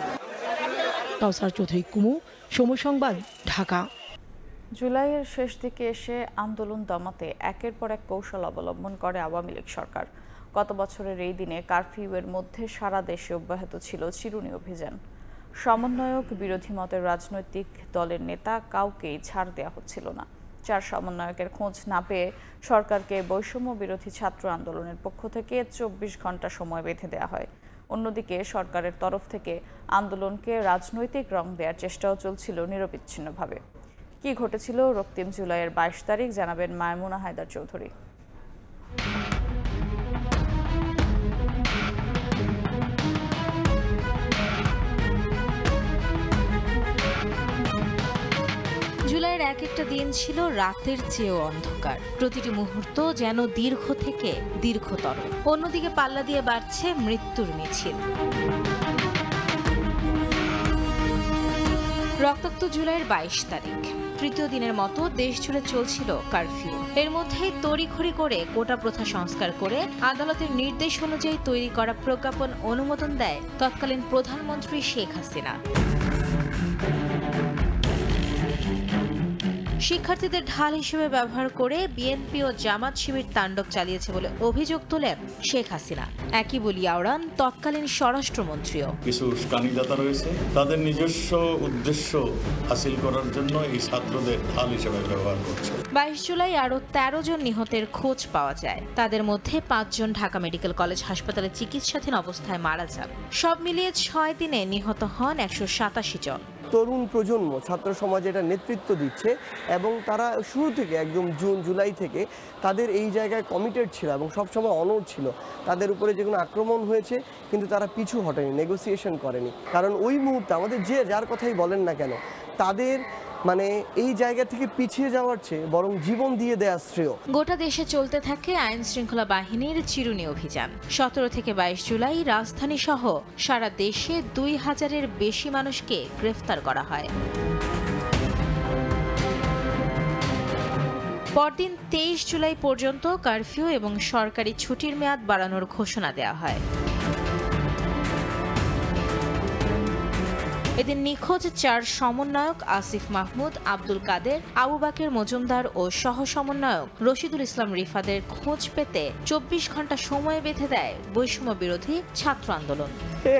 কাউসার চৌধুরী, কুমু, সময় সংবাদ, ঢাকা। জুলাইয়ের শেষ দিকে এসে আন্দোলন দমাতে একের পর এক কৌশল অবলম্বন করে আওয়ামী লীগ সরকার। গত বছরের এই দিনে কারফিউয়ের মধ্যে সারা দেশে অব্যাহত ছিল চিরুনি অভিযান। সমন্বয়ক, বিরোধী মতের রাজনৈতিক দলের নেতা কাউকেই ছাড় দেওয়া হচ্ছিল না। 4 সমন্বয়কের খোঁজ না পেয়ে সরকারকে বৈষম্য বিরোধী ছাত্র আন্দোলনের পক্ষ থেকে 24 ঘন্টা সময় বেঁধে দেওয়া হয়। অন্যদিকে সরকারের তরফ থেকে আন্দোলনকে রাজনৈতিক রং দেওয়ার চেষ্টাও চলছিল নিরবিচ্ছিন্নভাবে। কি ঘটেছিল রক্তিম জুলাইয়ের 22 তারিখ জানাবেন মায়মুনা হায়দার চৌধুরী। এক একটা দিন ছিল রাতের চেয়েও অন্ধকার, প্রতিটি মুহূর্ত যেন দীর্ঘ থেকে দীর্ঘতর। অন্যদিকে পাল্লা দিয়ে বাড়ছে মৃত্যুর মিছিল। রক্তাক্ত জুলাইয়ের 22 তারিখ, তৃতীয় দিনের মতো দেশ জুড়ে চলছিল কারফিউ। এর মধ্যেই তড়িঘড়ি করে কোটা প্রথা সংস্কার করে আদালতের নির্দেশ অনুযায়ী তৈরি করা প্রজ্ঞাপন অনুমোদন দেয় তৎকালীন প্রধানমন্ত্রী শেখ হাসিনা। শিক্ষার্থীদের ঢাল হিসেবে ব্যবহার করে বিএনপি ও জামাত শিবির তাণ্ডব চালিয়েছে বলে অভিযোগ তোলেন শেখ হাসিনা। একই বলি আওড়ান তৎকালীন স্বরাষ্ট্রমন্ত্রীও। কিছু উস্কানিদাতা রয়েছে, তাদের নিজস্ব উদ্দেশ্য হাসিল করার জন্য এই ছাত্রদের ঢাল হিসেবে ব্যবহার করছে। 22 জুলাই আরও 13 জন নিহতের খোঁজ পাওয়া যায়। তাদের মধ্যে 5 জন ঢাকা মেডিকেল কলেজ হাসপাতালে চিকিৎসাধীন অবস্থায় মারা যান। সব মিলিয়ে 6 দিনে নিহত হন 187 জন। তরুণ প্রজন্ম ছাত্র সমাজ এটা নেতৃত্ব দিচ্ছে এবং তারা শুরু থেকে একদম জুন জুলাই থেকে তাদের এই জায়গায় কমিটেড ছিল এবং সবসময় অনড় ছিল। তাদের উপরে যে কোনো আক্রমণ হয়েছে কিন্তু তারা পিছু হটেনি, নেগোসিয়েশন করেনি। কারণ ওই মুহূর্তে আমাদের যে যার কথাই বলেন না কেন, তাদের এই জায়গা থেকে পিছিয়ে যাওয়ার চেয়ে বরং জীবন দিয়ে দেয়া শ্রেয়। গোটা দেশে চলতে থাকে আইন শৃঙ্খলা বাহিনীর চিরুনি অভিযান। 17 থেকে 22 জুলাই রাজধানী সহ সারা দেশে 2000-এর বেশি মানুষকে গ্রেফতার করা হয়। পরদিন 23 জুলাই পর্যন্ত কারফিউ এবং সরকারি ছুটির মেয়াদ বাড়ানোর ঘোষণা দেওয়া হয়। এদিন নিখোঁজ 4 সমন্বয়ক আসিফ মাহমুদ, আব্দুল কাদের, আবু বাকের মজুমদার ও সহ সমন্বয়ক রশিদুল ইসলাম রিফাদের খোঁজ পেতে 24 ঘন্টা সময় বেঁধে দেয় বৈষম্য বিরোধী ছাত্র আন্দোলন।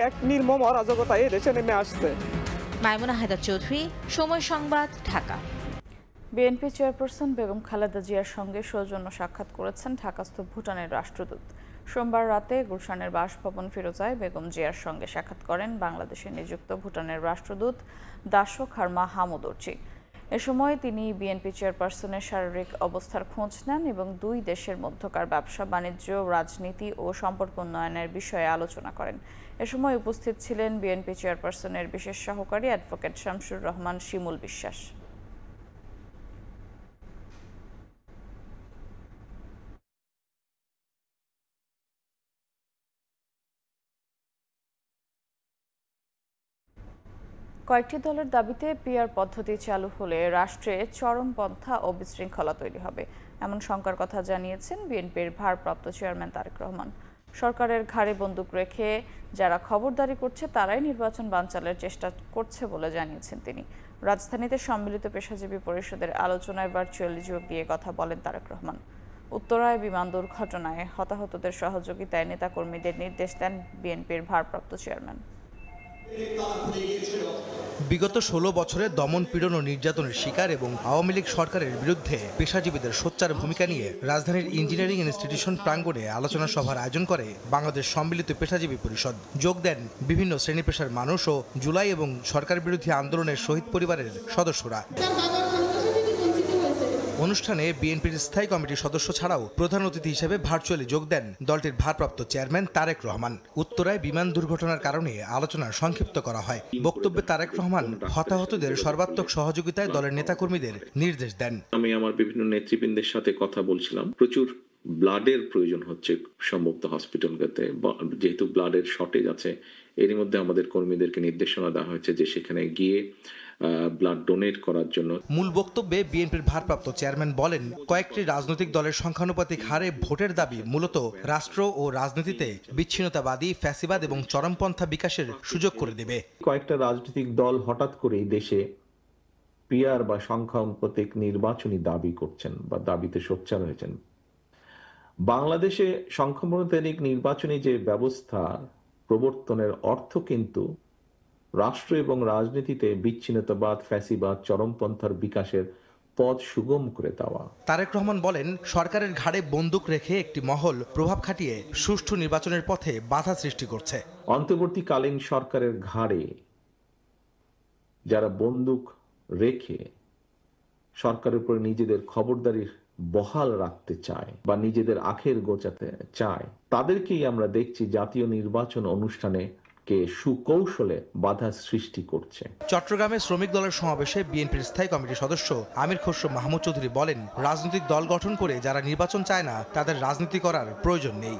এক নির্মম অরাজকতা এই দেশে নেমে আসছে। মাইমুনা হায়দার চৌধুরী, সময় সংবাদ, ঢাকা। বিএনপি চেয়ারপারসন বেগম খালেদা জিয়ার সঙ্গে সৌজন্য সাক্ষাৎ করেছেন ঢাকাস্থ ভুটানের রাষ্ট্রদূত। সোমবার রাতে গুলশানের বাসভবন ফিরোজায় বেগম জিয়ার সঙ্গে সাক্ষাৎ করেন বাংলাদেশে নিযুক্ত ভুটানের রাষ্ট্রদূত দাসো খারমা হামুদর্জি। এ সময় তিনি বিএনপি চেয়ারপারসনের শারীরিক অবস্থার খোঁজ নেন এবং দুই দেশের মধ্যকার ব্যবসা বাণিজ্য, রাজনীতি ও সম্পর্ক উন্নয়নের বিষয়ে আলোচনা করেন। এ সময় উপস্থিত ছিলেন বিএনপি চেয়ারপারসনের বিশেষ সহকারী অ্যাডভোকেট শামসুর রহমান শিমুল বিশ্বাস। কয়েকটি দলের দাবিতে পিআর পদ্ধতি চালু হলে রাষ্ট্রে চরমপন্থা ও বিশৃঙ্খলা তৈরি হবে, এমন শঙ্কার কথা জানিয়েছেন বিএনপির ভারপ্রাপ্ত চেয়ারম্যান তারেক রহমান। সরকারের ঘাড়ে বন্দুক রেখে যারা খবরদারি করছে তারাই নির্বাচন বানচালের চেষ্টা করছে বলে জানিয়েছেন তিনি। রাজধানীতে সম্মিলিত পেশাজীবী পরিষদের আলোচনায় ভার্চুয়ালি যোগ দিয়ে কথা বলেন তারেক রহমান। উত্তরায় বিমান দুর্ঘটনায় হতাহতদের সহযোগিতায় নেতাকর্মীদের নির্দেশ দেন বিএনপির ভারপ্রাপ্ত চেয়ারম্যান। বিগত 16 বছরে দমন পীড়ন ও নির্যাতনের শিকার এবং আওয়ামী লীগ সরকারের বিরুদ্ধে পেশাজীবীদের সোচ্চার ভূমিকা নিয়ে রাজধানীর ইঞ্জিনিয়ারিং ইনস্টিটিউশন প্রাঙ্গণে আলোচনা সভার আয়োজন করে বাংলাদেশ সম্মিলিত পেশাজীবী পরিষদ। যোগ দেন বিভিন্ন শ্রেণী পেশার মানুষ ও জুলাই এবং সরকার বিরোধী আন্দোলনের শহীদ পরিবারের সদস্যরা। অনুষ্ঠানে বিএনপির স্থায়ী কমিটির সদস্য ছাড়াও প্রধান অতিথি হিসেবে ভার্চুয়ালি যোগ দেন দলটির ভারপ্রাপ্ত চেয়ারম্যান তারেক রহমান। উত্তরায় বিমান দুর্ঘটনার কারণে আলোচনা সংক্ষিপ্ত করা হয়। বক্তব্যে তারেক রহমান হতাহতদের সর্বাত্মক সহযোগিতায় দলের নেতাকর্মীদের নির্দেশ দেন। আমি আমার বিভিন্ন নেতৃবৃন্দের সাথে কথা বলছিলাম, প্রচুর ব্লাডের প্রয়োজন হচ্ছে সম্ভবত হসপিটালগুলোতে, যেহেতু ব্লাডের শর্টেজ আছে। এরই মধ্যে আমাদের কর্মীদেরকে নির্দেশনা দেওয়া হয়েছে যে সেখানে গিয়ে ব্লাড ডোনেট করার জন্য। মূল বক্তব্যে বিএনপির ভারপ্রাপ্ত চেয়ারম্যান বলেন, কয়েকটি রাজনৈতিক দলের সংখ্যানুপাতিক হারে ভোটের দাবি মূলত রাষ্ট্র ও রাজনীতিতে বিচ্ছিন্নতাবাদী, ফ্যাসিবাদ এবং চরমপন্থা বিকাশের সুযোগ করে দেবে। কয়েকটা রাজনৈতিক দল হঠাৎ করে দেশে পিআর বা সংখ্যানুপাতিক নির্বাচনী দাবি করছেন বা দাবিতে সোচ্চার হয়েছেন। বাংলাদেশে সংখ্যানুপাতিক নির্বাচনী যে ব্যবস্থা প্রবর্তনের অর্থ কিন্তু রাষ্ট্র এবং রাজনীতিতে বিচ্ছিন্নতাবাদ, ফ্যাসিবাদ, চরমপন্থার বিকাশের পথ সুগম করে দেওয়া। তারেক রহমান বলেন, সরকারের ঘাড়ে বন্দুক রেখে একটি মহল প্রভাব খাটিয়ে সুষ্ঠু নির্বাচনের পথে বাধা সৃষ্টি করছে। অন্তর্বর্তীকালীন সরকারের ঘাড়ে যারা বন্দুক রেখে সরকারের উপরে নিজেদের খবরদারির বহাল রাখতে চায় বা নিজেদের আখের গোছাতে চায়, তাদেরকেই আমরা দেখছি জাতীয় নির্বাচন অনুষ্ঠানে কে সুকৌশলে বাধা সৃষ্টি করছে। চট্টগ্রামে শ্রমিক দলের সমাবেশে বিএনপির স্থায়ী কমিটির সদস্য আমির খসরু মাহমুদ চৌধুরী বলেন, রাজনৈতিক দল গঠন করে যারা নির্বাচন চায় না তাদের রাজনীতি করার প্রয়োজন নেই।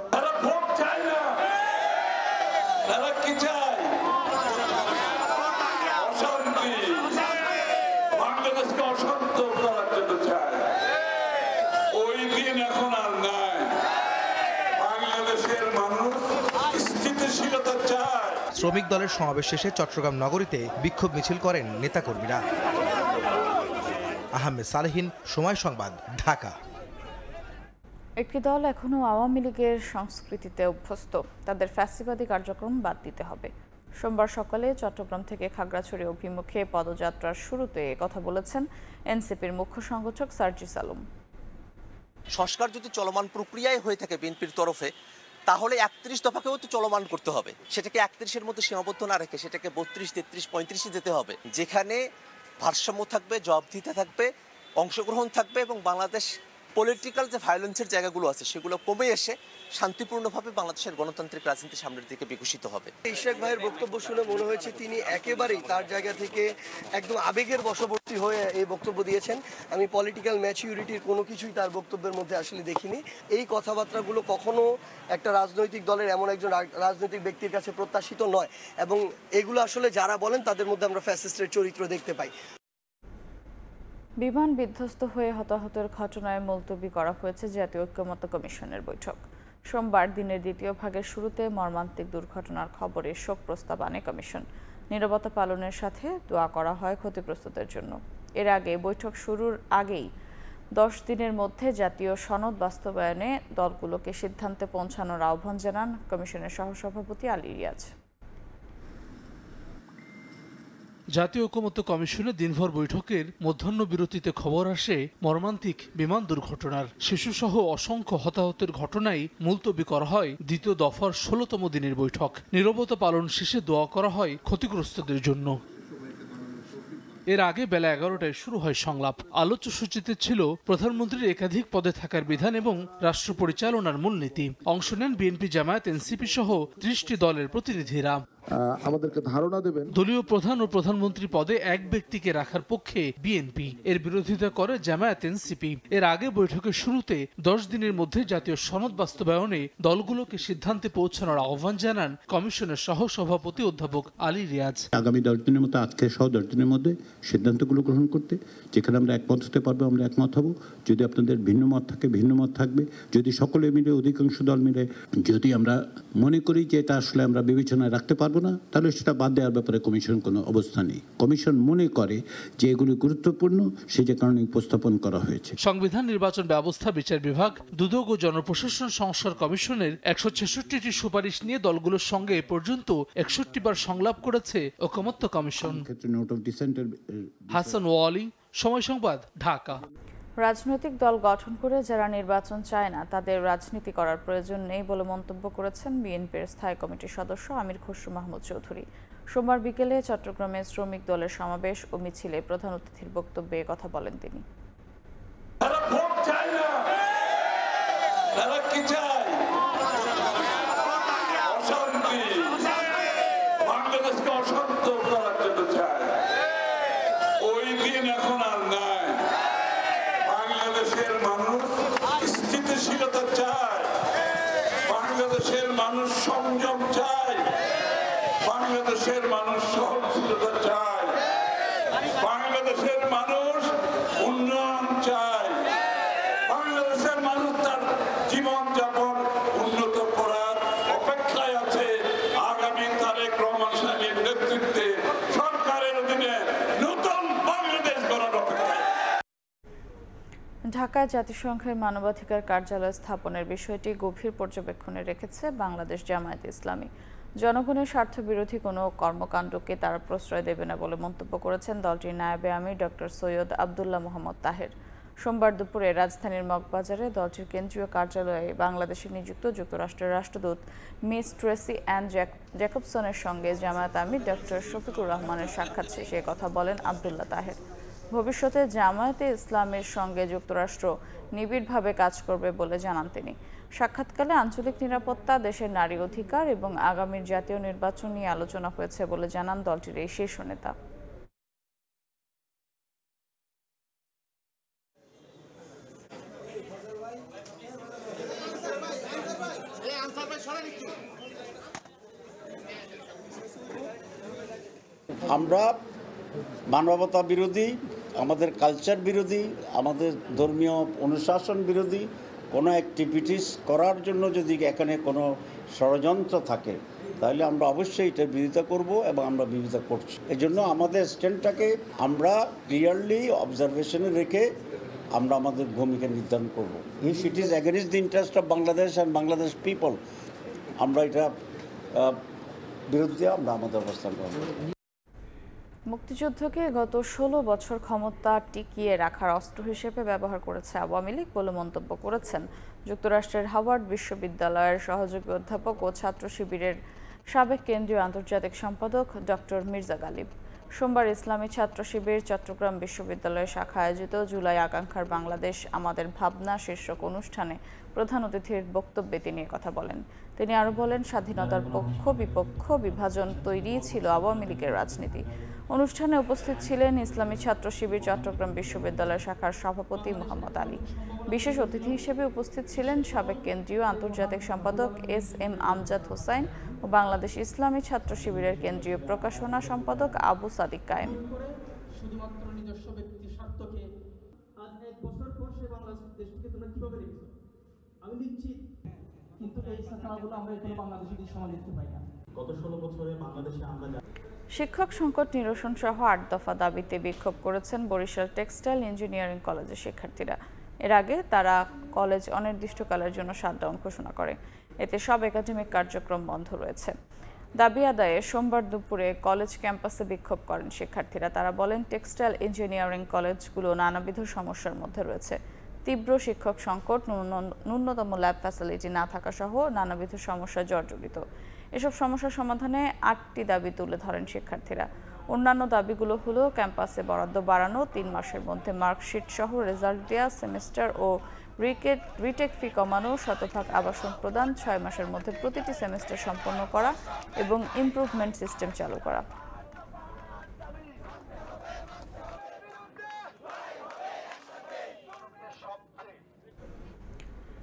শ্রমিক দলের সমাবেশ শেষে চট্টগ্রাম নগরীতে বিক্ষোভ মিছিল করেন নেতাকর্মীরা। আহমেদ সালেহিন, সময় সংবাদ, ঢাকা। একটি দল এখনো আওয়ামী লীগের সংস্কৃতিতে অভ্যস্ত, তাদের ফ্যাসিবাদী কার্যক্রম বাদ দিতে হবে। সোমবার সকালে চট্টগ্রাম থেকে খাগড়াছড়ি অভিমুখে পদযাত্রার শুরুতে কথা বলেছেন এনসিপির মুখ্য সংগঠক সার্জিস আলম। সংস্কার যদি চলমান প্রক্রিয়ায় হয়ে থাকে বিএনপির তরফে, তাহলে 31 দফাকেও তো চলমান করতে হবে। সেটাকে 31-এর মধ্যে সীমাবদ্ধ না রেখে সেটাকে 32, 33, 35-এ যেতে হবে, যেখানে ভারসাম্য থাকবে, জবাবদিহিতা থাকবে, অংশগ্রহণ থাকবে এবং বাংলাদেশ পলিটিক্যাল যে ভায়োলেন্সের জায়গাগুলো আছে সেগুলো কমে এসে শান্তিপূর্ণভাবে বাংলাদেশের গণতান্ত্রিক রাজনীতি সামনের দিকে বিকশিত হবে। ইশরাক ভাইয়ের বক্তব্য শুনে মনে হয়েছে তিনি একেবারেই তার জায়গা থেকে একদম আবেগের বশবর্তী হয়ে এই বক্তব্য দিয়েছেন। আমি পলিটিক্যাল ম্যাচিউরিটির কোনো কিছুই তার বক্তব্যের মধ্যে আসলে দেখিনি। এই কথাবার্তাগুলো কখনো একটা রাজনৈতিক দলের এমন একজন রাজনৈতিক ব্যক্তির কাছে প্রত্যাশিত নয় এবং এগুলো আসলে যারা বলেন তাদের মধ্যে আমরা ফ্যাসিস্টের চরিত্র দেখতে পাই। বিমান বিধ্বস্ত হয়ে হতাহতের ঘটনায় মুলতবি করা হয়েছে জাতীয় ঐক্যমত্য কমিশনের বৈঠক। সোমবার দিনের দ্বিতীয় ভাগের শুরুতে মর্মান্তিক দুর্ঘটনার খবরে শোক প্রস্তাব আনে কমিশন। নীরবতা পালনের সাথে দোয়া করা হয় ক্ষতিগ্রস্তদের জন্য। এর আগে বৈঠক শুরুর আগেই 10 দিনের মধ্যে জাতীয় সনদ বাস্তবায়নে দলগুলোকে সিদ্ধান্তে পৌঁছানোর আহ্বান জানান কমিশনের সহসভাপতি আলী রিয়াজ। জাতীয় ঐকমত্য কমিশনের দিনভর বৈঠকের মধ্যাহ্ন বিরতিতে খবর আসে মর্মান্তিক বিমান দুর্ঘটনার। শিশুসহ অসংখ্য হতাহতের ঘটনায় মুলতবি করা হয় দ্বিতীয় দফার 16তম দিনের বৈঠক। নীরবতা পালন শেষে দোয়া করা হয় ক্ষতিগ্রস্তদের জন্য। এর আগে বেলা 11টায় শুরু হয় সংলাপ। আলোচ্য সূচিতে ছিল প্রধানমন্ত্রীর একাধিক পদে থাকার বিধান এবং রাষ্ট্র পরিচালনার মূলনীতি। অংশ নেন বিএনপি, জামায়াত, এনসিপি সহ 30টি দলের প্রতিনিধিরা। আমাদেরকে ধারণা দেবেন দলীয় প্রধান ও প্রধানমন্ত্রী পদে এক ব্যক্তিকে রাখার পক্ষে বিএনপি, এর বিরোধিতা করে জামায়াত, এনসিপি। এর আগে বৈঠকের শুরুতে 10 দিনের মধ্যে জাতীয় সনদ বাস্তবায়নে দলগুলোকে সিদ্ধান্তে পৌঁছানোর আহ্বান জানান কমিশনের সহ সভাপতি অধ্যাপক আলী রিয়াজ। আগামী 10 দিনের মধ্যে আজকে সহ 10 দিনের মধ্যে সিদ্ধান্তগুলো গ্রহণ করতে, যেখানে আমরা একমত হতে পারবো আমরা একমত হব, যদি আপনাদের ভিন্ন মত থাকে ভিন্ন মত থাকবে, যদি সকলে মিলে অধিকাংশ দল মিলে যদি আমরা মনে করি যে এটা আসলে আমরা বিবেচনায় রাখতে পারবো না, তাহলে সেটা বাদ দেওয়ার ব্যাপারে কমিশন কোনো অবস্থা নেই। কমিশন মনে করে যে এগুলি গুরুত্বপূর্ণ, সেই যে কারণে উপস্থাপন করা হয়েছে। সংবিধান, নির্বাচন ব্যবস্থা, বিচার বিভাগ, দুদক ও জনপ্রশাসন সংস্কার কমিশনের 166টি সুপারিশ নিয়ে দলগুলোর সঙ্গে এ পর্যন্ত 61 বার সংলাপ করেছে ঐকমত্য কমিশন। হাসান ওয়ালি, সময় সংবাদ, ঢাকা। রাজনৈতিক দল গঠন করে যারা নির্বাচন চায় না তাদের রাজনীতি করার প্রয়োজন নেই বলে মন্তব্য করেছেন বিএনপির স্থায়ী কমিটির সদস্য আমির খসরু মাহমুদ চৌধুরী। সোমবার বিকেলে চট্টগ্রামে শ্রমিক দলের সমাবেশ ও মিছিলে প্রধান অতিথির বক্তব্যে কথা বলেন তিনি। বাংলাদেশের মানুষ সংযম চায়, বাংলাদেশের মানুষ সহনশীলতা চায়, বাংলাদেশের মানুষ উন্নয়ন চায়, বাংলাদেশের মানুষ তার জীবনযাপন উন্নত করার অপেক্ষায় আছে আগামী তারেক রহমান সাহেবের নেতৃত্বে সরকারের অধীনে নতুন বাংলাদেশ গড়ার অপেক্ষায়। ঢাকায় জাতিসংঘের মানবাধিকার কার্যালয় স্থাপনের বিষয়টি গভীর পর্যবেক্ষণে রেখেছে বাংলাদেশ জামায়াত ইসলামী। জনগণের স্বার্থবিরোধী কোনো কর্মকাণ্ডকে তারা প্রশ্রয় দেবে না বলে মন্তব্য করেছেন দলটির নায়েবে আমির ডক্টর সৈয়দ আবদুল্লাহ মোহাম্মদ তাহের। সোমবার দুপুরে রাজধানীর মগবাজারে দলটির কেন্দ্রীয় কার্যালয়ে বাংলাদেশে নিযুক্ত যুক্তরাষ্ট্রের রাষ্ট্রদূত মিস ট্রেসি অ্যান জ্যাকবসনের সঙ্গে জামায়াত আমির ডক্টর শফিকুর রহমানের সাক্ষাৎ শেষে কথা বলেন আবদুল্লাহ তাহের। ভবিষ্যতে জামায়াতে ইসলামের সঙ্গে যুক্তরাষ্ট্র নিবিড়ভাবে কাজ করবে বলে জানান তিনি। সাক্ষাৎকালে আঞ্চলিক নিরাপত্তা, দেশের নারী অধিকার এবং আগামীর জাতীয় নির্বাচন নিয়ে আলোচনা হয়েছে বলে জানান দলটির এই শীর্ষ নেতা। আমরা মানবতা বিরোধী, আমাদের কালচার বিরোধী, আমাদের ধর্মীয় অনুশাসন বিরোধী কোনো অ্যাক্টিভিটিস করার জন্য যদি এখানে কোনো ষড়যন্ত্র থাকে তাহলে আমরা অবশ্যই এটার বিরোধিতা করব এবং আমরা বিরোধিতা করছি। এজন্য আমাদের স্ট্যান্ডটাকে আমরা ক্লিয়ারলি অবজারভেশনে রেখে আমরা আমাদের ভূমিকা নির্ধারণ করব। If it is against the interest of Bangladesh and Bangladesh people, আমরা এটা বিরুদ্ধে আমরা আমাদের অবস্থান করব। মুক্তিযুদ্ধকে গত 16 বছর ক্ষমতা টিকিয়ে রাখার অস্ত্র হিসেবে ব্যবহার করেছে আওয়ামী লীগ বলে মন্তব্য করেছেন যুক্তরাষ্ট্রের হার্ভার্ড বিশ্ববিদ্যালয়ের সহযোগী অধ্যাপক ও ছাত্র শিবিরের সাবেক কেন্দ্রীয় আন্তর্জাতিক সম্পাদক ডক্টর মির্জা গালিব। সোমবার ইসলামী ছাত্র শিবির চট্টগ্রাম বিশ্ববিদ্যালয় শাখা আয়োজিত জুলাই আকাঙ্ক্ষার বাংলাদেশ আমাদের ভাবনা শীর্ষক অনুষ্ঠানে প্রধান অতিথির বক্তব্যে তিনি কথা বলেন। তিনি আরও বলেন, স্বাধীনতার পক্ষ বিপক্ষ বিভাজন তৈরিই ছিল আওয়ামী লীগের রাজনীতি। অনুষ্ঠানে উপস্থিত ছিলেন ইসলামী ছাত্র শিবির চট্টগ্রাম বিশ্ববিদ্যালয় শাখার সভাপতি মোহাম্মদ আলী। বিশেষ অতিথি হিসেবে উপস্থিত ছিলেন সাবেক কেন্দ্রীয় আন্তর্জাতিক সম্পাদক এস.এম. আমজাদ হোসাইন ও বাংলাদেশ ইসলামী ছাত্র শিবিরের কেন্দ্রীয় প্রকাশনা সম্পাদক আবু সাদিক কায়েম। শুধুমাত্র নিজস্ব ব্যক্তি স্বার্থকে আজ 1 বছর পর সে বাংলাদেশকে তোমরা কিভাবে রেখেছো? আমি নিশ্চিত, কিন্তু এই ছাত্রগুলো আমরা এখানে বাংলাদেশের সমাজ দেখতে পাই না। গত 16 বছরে বাংলাদেশে আমরা শিক্ষক সংকট নিরসন সহ 8 দফা দাবিতে বিক্ষোভ করেছেন বরিশাল টেক্সটাইল ইঞ্জিনিয়ারিং কলেজের শিক্ষার্থীরা। এর আগে তারা কলেজ অনির্দিষ্টকালের জন্য শাটডাউন ঘোষণা করে। এতে সব একাডেমিক কার্যক্রম বন্ধ রয়েছে। দাবি আদায়ে সোমবার দুপুরে কলেজ ক্যাম্পাসে বিক্ষোভ করেন শিক্ষার্থীরা। তারা বলেন, টেক্সটাইল ইঞ্জিনিয়ারিং কলেজগুলো নানাবিধ সমস্যার মধ্যে রয়েছে। তীব্র শিক্ষক সংকট, ন্যূনতম ল্যাব ফ্যাসিলিটি না থাকা সহ নানাবিধ সমস্যায় জর্জরিত। এসব সমস্যার সমাধানে 8টি দাবি তুলে ধরেন শিক্ষার্থীরা। অন্যান্য দাবিগুলো হলো ক্যাম্পাসে বরাদ্দ বাড়ানো, 3 মাসের মধ্যে মার্কশিট সহ রেজাল্ট দেওয়া, সেমিস্টার ও রিটেক ফি কমানো, শতভাগ আবাসন প্রদান, 6 মাসের মধ্যে প্রতিটি সেমিস্টার সম্পন্ন করা এবং ইমপ্রুভমেন্ট সিস্টেম চালু করা।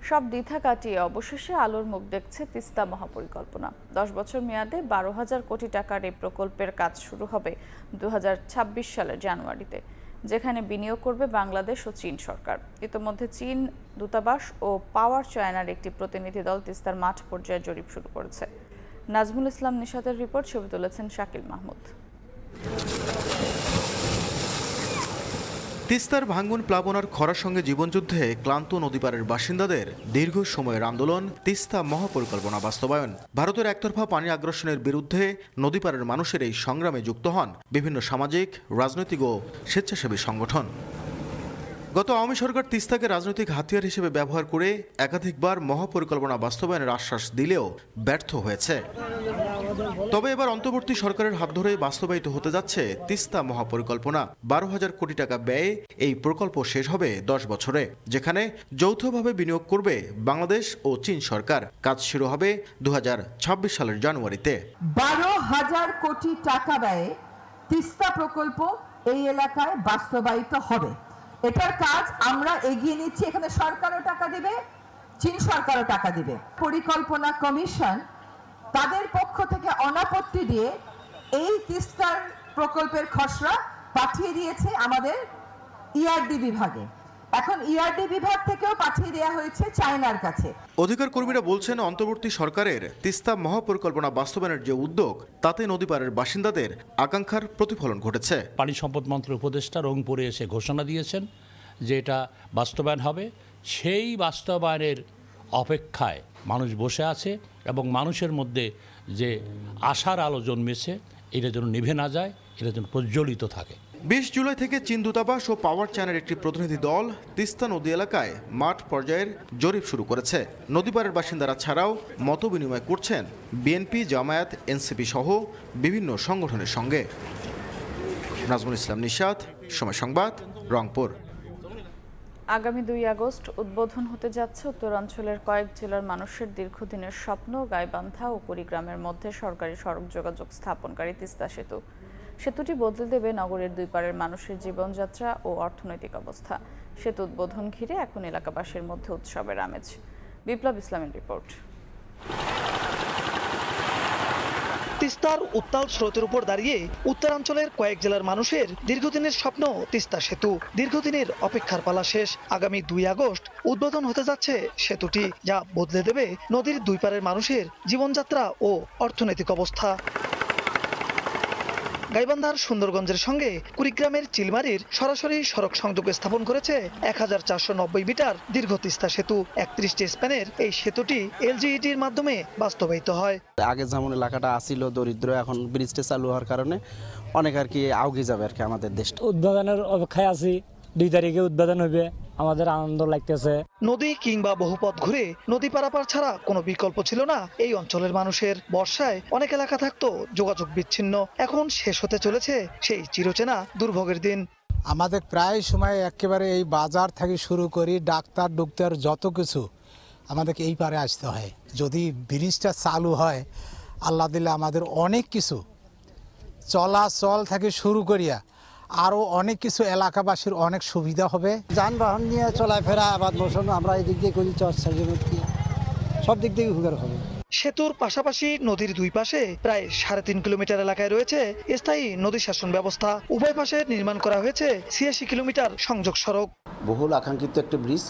সব দ্বিধা কাটিয়ে অবশেষে আলোর মুখ দেখছে তিস্তা মহাপরিকল্পনা। 10 বছর মেয়াদে 12,000 কোটি টাকার এই প্রকল্পের কাজ শুরু হবে 2026 সালের জানুয়ারিতে, যেখানে বিনিয়োগ করবে বাংলাদেশ ও চীন সরকার। ইতোমধ্যে চীন দূতাবাস ও পাওয়ার চায়নার একটি প্রতিনিধি দল তিস্তার মাঠ পর্যায়ে জরিপ শুরু করেছে। নাজমুল ইসলাম নিশাতের রিপোর্ট, ছবি তুলেছেন শাকিল মাহমুদ। তিস্তার ভাঙ্গন প্লাবনার খরার সঙ্গে জীবনযুদ্ধে ক্লান্ত নদীপাড়ের বাসিন্দাদের দীর্ঘ সময়ের আন্দোলন তিস্তা মহাপরিকল্পনা বাস্তবায়ন। ভারতের একতরফা পানি আগ্রাসনের বিরুদ্ধে নদীপাড়ের মানুষের এই সংগ্রামে যুক্ত হন বিভিন্ন সামাজিক, রাজনৈতিক ও স্বেচ্ছাসেবী সংগঠন। গত আওয়ামী সরকার তিস্তাকে রাজনৈতিক হাতিয়ার হিসেবে ব্যবহার করে একাধিকবার মহাপরিকল্পনা বাস্তবায়নের আশ্বাস দিলেও ব্যর্থ হয়েছে। তবে এবার অন্তর্বর্তী সরকারের হাত ধরে বাস্তবায়িত হতে যাচ্ছে তিস্তা মহাপরিকল্পনা। 12,000 কোটি টাকা ব্যয়ে এই প্রকল্প শেষ হবে 10 বছরে, যেখানে যৌথভাবে বিনিয়োগ করবে বাংলাদেশ ও চীন সরকার। কাজ শুরু হবে 2026 সালের জানুয়ারিতে। 12,000 কোটি টাকা ব্যয়ে তিস্তা প্রকল্প এই এলাকায় বাস্তবায়িত হবে। এটার কাজ আমরা এগিয়ে নিচ্ছি। এখানে সরকারও টাকা দেবে, চীন সরকারও টাকা দেবে। পরিকল্পনা কমিশন তাদের পক্ষ থেকে অনাপত্তি দিয়ে এই তিস্তার প্রকল্পের খসড়া পাঠিয়ে দিয়েছে আমাদের ইআরডি বিভাগে। এখন ইআরডি বিভাগ থেকেও পাঠিয়ে দেওয়া হয়েছে চায়নার কাছে। অধিকার কর্মীরা বলছেন, অন্তর্বর্তী সরকারের তিস্তা মহাপরিকল্পনা বাস্তবায়নের যে উদ্যোগ, তাতে নদীপাড়ের বাসিন্দাদের আকাঙ্ক্ষার প্রতিফলন ঘটেছে। পানি সম্পদ মন্ত্রী উপদেষ্টা রংপুরে এসে ঘোষণা দিয়েছেন যে এটা বাস্তবায়ন হবে। সেই বাস্তবায়নের অপেক্ষায় মানুষ বসে আছে এবং মানুষের মধ্যে যে আশার আলো জন্মেছে এটা যেন নিভে না যায়, এটা যেন প্রজ্বলিত থাকে। 20 জুলাই থেকে চীন দূতাবাস ও পাওয়ার চায়নার একটি প্রতিনিধি দল তিস্তা নদী এলাকায় মাঠ পর্যায়ের জরিপ শুরু করেছে। নদীপাড়ের বাসিন্দারা ছাড়াও মত বিনিময় করছেন বিএনপি, জামায়াত, এনসিপি সহ বিভিন্ন সংগঠনের সঙ্গে। নাজমুল ইসলাম নিশাত, সময় সংবাদ, রংপুর। আগামী 2 আগস্ট উদ্বোধন হতে যাচ্ছে উত্তরাঞ্চলের কয়েক জেলার মানুষের দীর্ঘদিনের স্বপ্ন গাইবান্ধা ও কুড়িগ্রামের মধ্যে সরকারি সড়ক যোগাযোগ স্থাপনকারী তিস্তা সেতু। সেতুটি বদলে দেবে নগরের দুই পারের মানুষের জীবনযাত্রা ও অর্থনৈতিক অবস্থা। সেতু উদ্বোধন ঘিরে এখন এলাকাবাসীর মধ্যে উৎসবের আমেজ। বিপ্লব ইসলামের রিপোর্ট। তিস্তার উত্তাল স্রোতের উপর দাঁড়িয়ে উত্তরাঞ্চলের কয়েক জেলার মানুষের দীর্ঘদিনের স্বপ্ন তিস্তা সেতু। দীর্ঘদিনের অপেক্ষার পালা শেষ। আগামী 2 আগস্ট উদ্বোধন হতে যাচ্ছে সেতুটি, যা বদলে দেবে নদীর দুই পারের মানুষের জীবনযাত্রা ও অর্থনৈতিক অবস্থা। গাইবান্ধার সুন্দরগঞ্জের সঙ্গে কুড়িগ্রামের চিলমারির সরাসরি সড়ক সংযোগ স্থাপন করেছে 1490 মিটার দীর্ঘ তিস্তা সেতু। 31টি স্প্যানের এই সেতুটি এলজিইডির মাধ্যমে বাস্তবায়িত হয়। আগে যেমন এলাকাটা আসিল দরিদ্র, এখন ব্রিজটা চালু হওয়ার কারণে অনেক আর কি আগে যাবে আর কি আমাদের দেশটা। উদ্বোধনের অপেক্ষায় আছি, 2 তারিখে উদ্বোধন হবে, আমাদের আনন্দ লাগতেছে। নদী কিংবা বহুপথ ঘুরে নদী পারাপার ছাড়া কোনো বিকল্প ছিল না এই অঞ্চলের মানুষের। বর্ষায় অনেক এলাকা থাকতো যোগাযোগ বিচ্ছিন্ন, এখন শেষ হতে চলেছে সেই চিরচেনা দুর্ভোগের দিন। আমাদের প্রায় সময় একেবারে এই বাজার থেকে শুরু করি ডাক্তার যত কিছু আমাদেরকে এই পারে আসতে হয়। যদি ব্রিজটা চালু হয় আল্লাহ দিলে আমাদের অনেক কিছু চলাচল থেকে শুরু করিয়া আরও অনেক কিছু এলাকাবাসীর অনেক সুবিধা হবে। যানবাহন নিয়ে চলাফেরা আবাদ বসন আমরা এই দিক দিয়ে করি, সব দিক থেকে উপকার হবে। সেতুর পাশাপাশি নদীর দুই পাশে প্রায় 3.5 কিলোমিটার এলাকায় রয়েছে স্থায়ী নদী শাসন ব্যবস্থা। উভয় পাশে নির্মাণ করা হয়েছে 86 কিলোমিটার সংযোগ সড়ক। বহুল আকাঙ্ক্ষিত একটি ব্রিজ,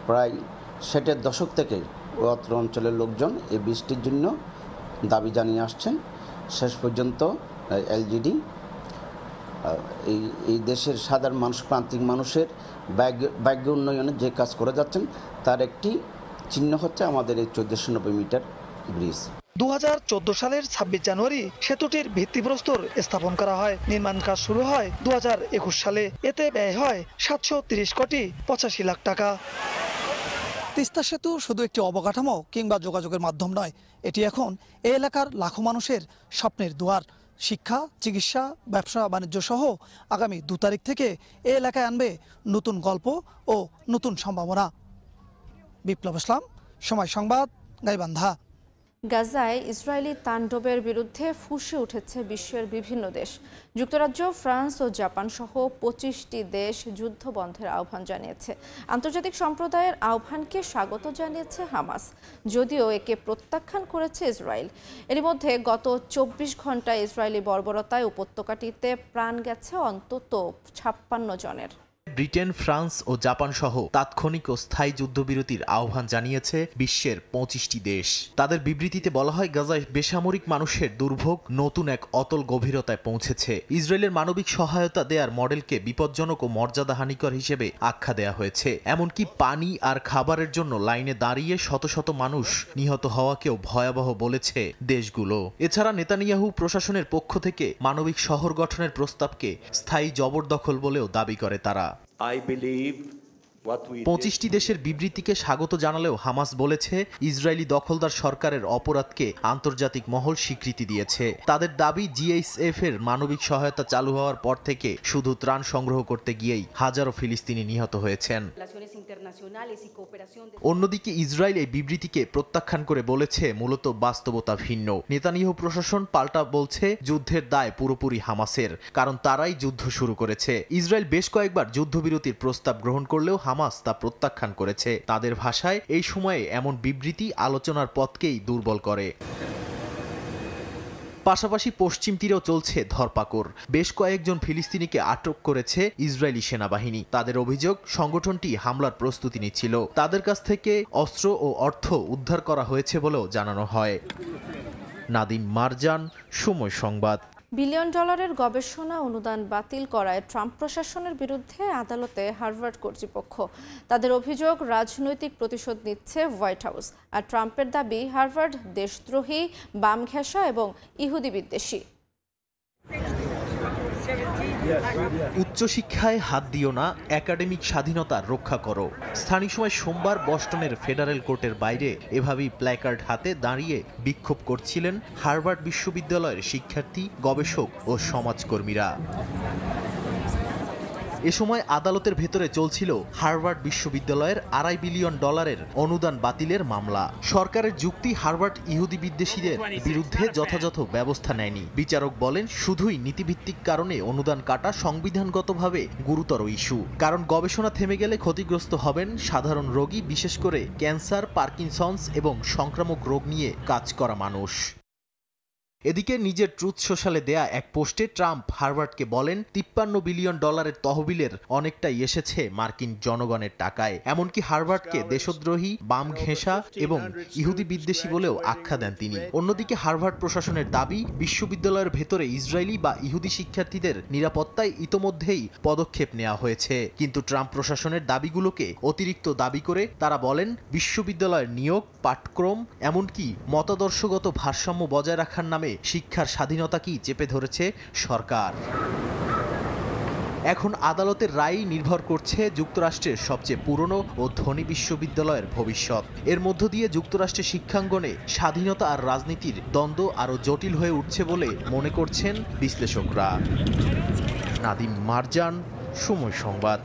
প্রায় 60-এর দশক থেকে অত্র অঞ্চলের লোকজন এই ব্রিজটির জন্য দাবি জানিয়ে আসছেন। শেষ পর্যন্ত এলজিডি এই দেশের সাধারণ মানুষ, প্রান্তিক মানুষের ভাগ্য উন্নয়নের যে কাজ করে যাচ্ছেন তার একটি চিহ্ন হচ্ছে আমাদের এই 1490 মিটার ব্রিজ। 2014 সালের 26 জানুয়ারি সেতুটির ভিত্তিপ্রস্তর স্থাপন করা হয়। নির্মাণ কাজ শুরু হয় 2021 সালে। এতে ব্যয় হয় 730 কোটি 85 লাখ টাকা। তিস্তা সেতু শুধু একটি অবকাঠামো কিংবা যোগাযোগের মাধ্যম নয়, এটি এখন এই এলাকার লাখো মানুষের স্বপ্নের দুয়ার। শিক্ষা, চিকিৎসা, ব্যবসা বাণিজ্য সহ আগামী 2 তারিখ থেকে এই এলাকায় আনবে নতুন গল্প ও নতুন সম্ভাবনা। বিপ্লব ইসলাম, সময় সংবাদ, গাইবান্ধা। গাজায় ইসরায়েলি তাণ্ডবের বিরুদ্ধে ফুঁসে উঠেছে বিশ্বের বিভিন্ন দেশ। যুক্তরাজ্য, ফ্রান্স ও জাপান সহ 25টি দেশ যুদ্ধ বন্ধের আহ্বান জানিয়েছে। আন্তর্জাতিক সম্প্রদায়ের আহ্বানকে স্বাগত জানিয়েছে হামাস, যদিও একে প্রত্যাখ্যান করেছে ইসরায়েল। এর মধ্যে গত 24 ঘন্টায় ইসরায়েলি বর্বরতায় উপত্যকাটিতে প্রাণ গেছে অন্তত 56 জনের। ব্রিটেন, ফ্রান্স ও জাপান সহ তাৎক্ষণিক ও স্থায়ী যুদ্ধবিরতির আহ্বান জানিয়েছে বিশ্বের 25টি দেশ। তাদের বিবৃতিতে বলা হয়, গাজায় বেসামরিক মানুষের দুর্ভোগ নতুন এক অতল গভীরতায় পৌঁছেছে। ইসরায়েলের মানবিক সহায়তা দেওয়ার মডেলকে বিপজ্জনক ও মর্যাদাহানিকর হিসেবে আখ্যা দেওয়া হয়েছে। এমনকি পানি আর খাবারের জন্য লাইনে দাঁড়িয়ে শত শত মানুষ নিহত হওয়াকেও ভয়াবহ বলেছে দেশগুলো। এছাড়া নেতানিয়াহু প্রশাসনের পক্ষ থেকে মানবিক শহর গঠনের প্রস্তাবকে স্থায়ী জবরদখল বলেও দাবি করে তারা। 25টি দেশের বিবৃতিকে স্বাগত জানালেও হামাস বলেছে, ইসরায়েলি দখলদার সরকারের অপরাধকে আন্তর্জাতিক মহল স্বীকৃতি দিয়েছে। তাদের দাবি, জিএইচএফ এর মানবিক সহায়তা চালু হওয়ার পর থেকে শুধু ত্রাণ সংগ্রহ করতে গিয়েই হাজারো ফিলিস্তিনি নিহত হয়েছেন। অন্যদিকে ইসরায়েল এই বিবৃতিকে প্রত্যাখ্যান করে বলেছে, মূলত বাস্তবতা ভিন্ন। নেতানিয়াহু প্রশাসন পাল্টা বলছে, যুদ্ধের দায় পুরোপুরি হামাসের, কারণ তারাই যুদ্ধ শুরু করেছে। ইসরায়েল বেশ কয়েকবার যুদ্ধবিরতির প্রস্তাব গ্রহণ করলেও হামাস তা প্রত্যাখ্যান করেছে। তাদের ভাষায়, এই সময়ে এমন বিবৃতি আলোচনার পথকেই দুর্বল করে। পাশাপাশি পশ্চিম তীরেও চলছে ধরপাকড়। বেশ কয়েকজন ফিলিস্তিনিকে আটক করেছে ইসরায়েলি সেনাবাহিনী। তাদের অভিযোগ, সংগঠনটি হামলার প্রস্তুতি নিচ্ছিল। তাদের কাছ থেকে অস্ত্র ও অর্থ উদ্ধার করা হয়েছে বলেও জানানো হয়। নাদিম মারজান, সময় সংবাদ। বিলিয়ন ডলারের গবেষণা অনুদান বাতিল করায় ট্রাম্প প্রশাসনের বিরুদ্ধে আদালতে হার্ভার্ড কর্তৃপক্ষ। তাদের অভিযোগ, রাজনৈতিক প্রতিশোধ নিচ্ছে হোয়াইট হাউস। আর ট্রাম্পের দাবি, হার্ভার্ড দেশদ্রোহী, বামঘেঁষা এবং ইহুদি বিদ্বেষী। উচ্চশিক্ষায় হাত দিও না, একাডেমিক স্বাধীনতা রক্ষা করো। স্থানীয় সময় সোমবার বস্টনের ফেডারেল কোর্টের বাইরে এভাবেই প্ল্যাকার্ড হাতে দাঁড়িয়ে বিক্ষোভ করছিলেন হার্ভার্ড বিশ্ববিদ্যালয়ের শিক্ষার্থী, গবেষক ও সমাজকর্মীরা। এ সময় আদালতের ভেতরে চলছিল হার্ভার্ড বিশ্ববিদ্যালয়ের $2.5 বিলিয়ন অনুদান বাতিলের মামলা। সরকারের যুক্তি, হার্ভার্ড ইহুদি বিদ্বেষীদের বিরুদ্ধে যথাযথ ব্যবস্থা নেয়নি। বিচারক বলেন, শুধুই নীতিভিত্তিক কারণে অনুদান কাটা সংবিধানগতভাবে গুরুতর ইস্যু। কারণ গবেষণা থেমে গেলে ক্ষতিগ্রস্ত হবেন সাধারণ রোগী, বিশেষ করে ক্যান্সার, পার্কিনসন্স এবং সংক্রামক রোগ নিয়ে কাজ করা মানুষ। এদিকে নিজের ট্রুথ সোশ্যালে দেয়া এক পোস্টে ট্রাম্প হার্ভার্ডকে বলেন, $53 বিলিয়ন তহবিলের অনেকটাই এসেছে মার্কিন জনগণের টাকায়। এমনকি হার্ভার্ডকে দেশদ্রোহী, বাম ঘেঁষা এবং ইহুদি বিদ্বেষী বলেও আখ্যা দেন তিনি। অন্যদিকে হার্ভার্ড প্রশাসনের দাবি, বিশ্ববিদ্যালয়ের ভেতরে ইসরায়েলি বা ইহুদি শিক্ষার্থীদের নিরাপত্তায় ইতোমধ্যেই পদক্ষেপ নেওয়া হয়েছে। কিন্তু ট্রাম্প প্রশাসনের দাবিগুলোকে অতিরিক্ত দাবি করে তারা বলেন, বিশ্ববিদ্যালয়ের নিয়োগ, পাঠক্রম এমনকি মতাদর্শগত ভারসাম্য বজায় রাখার নামে শিক্ষার স্বাধীনতাকেই চেপে ধরেছে সরকার। এখন আদালতের রায় নির্ভর করছে যুক্তরাষ্ট্রের সবচেয়ে পুরনো ও ধনী বিশ্ববিদ্যালয়ের ভবিষ্যৎ। এর মধ্য দিয়ে যুক্তরাষ্ট্রের শিক্ষাঙ্গনে স্বাধীনতা আর রাজনীতির দ্বন্দ্ব আরও জটিল হয়ে উঠছে বলে মনে করছেন বিশ্লেষকরা। নাদিম মারজান, সময় সংবাদ।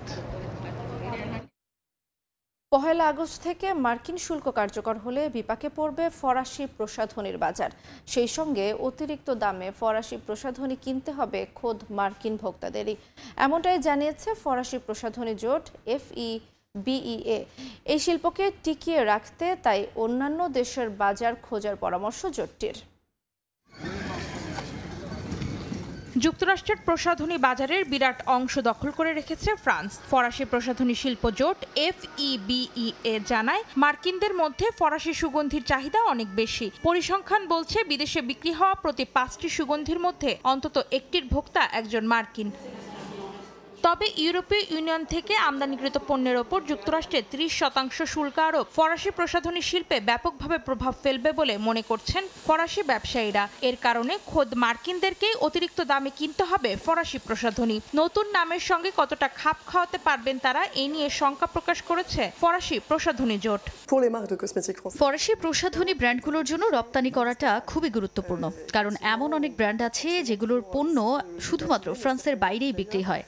1 আগস্ট থেকে মার্কিন শুল্ক কার্যকর হলে বিপাকে পড়বে ফরাসি প্রসাধনীর বাজার। সেই সঙ্গে অতিরিক্ত দামে ফরাসি প্রসাধনী কিনতে হবে খোদ মার্কিন ভোক্তাদেরই। এমনটাই জানিয়েছে ফরাসি প্রসাধনী জোট FEBEA। এই শিল্পকে টিকিয়ে রাখতে তাই অন্যান্য দেশের বাজার খোঁজার পরামর্শ জোটটির। যুক্তরাষ্ট্রের প্রসাধনী বাজারের বিরাট অংশ দখল করে রেখেছে ফ্রান্স। ফরাসি প্রসাধনী শিল্প জোট FEBEA জানায়, মার্কিনদের মধ্যে ফরাসি সুগন্ধির চাহিদা অনেক বেশি। পরিসংখ্যান বলছে, বিদেশে বিক্রি হওয়া প্রতি 5টি সুগন্ধির মধ্যে অন্তত একটির ভোক্তা একজন মার্কিন। তবে ইউরোপীয় ইউনিয়ন থেকে আমদানিকৃত পণ্যের ওপর যুক্তরাষ্ট্রের 30% শুল্ক আরোপ ফরাসি প্রসাধনী শিল্পে ব্যাপকভাবে প্রভাব ফেলবে বলে মনে করছেন ফরাসি ব্যবসায়ীরা। এর কারণে খোদ মার্কিনদেরকেই অতিরিক্ত দামে কিনতে হবে ফরাসি প্রসাধনী। নতুন নামের সঙ্গে কতটা খাপ খাওয়াতে পারবেন তারা, এই নিয়ে শঙ্কা প্রকাশ করেছে ফরাসি প্রসাধনী জোট। ফরাসি প্রসাধনী ব্র্যান্ডগুলোর জন্য রপ্তানি করাটা খুবই গুরুত্বপূর্ণ, কারণ এমন অনেক ব্র্যান্ড আছে যেগুলোর পণ্য শুধুমাত্র ফ্রান্সের বাইরেই বিক্রি হয়।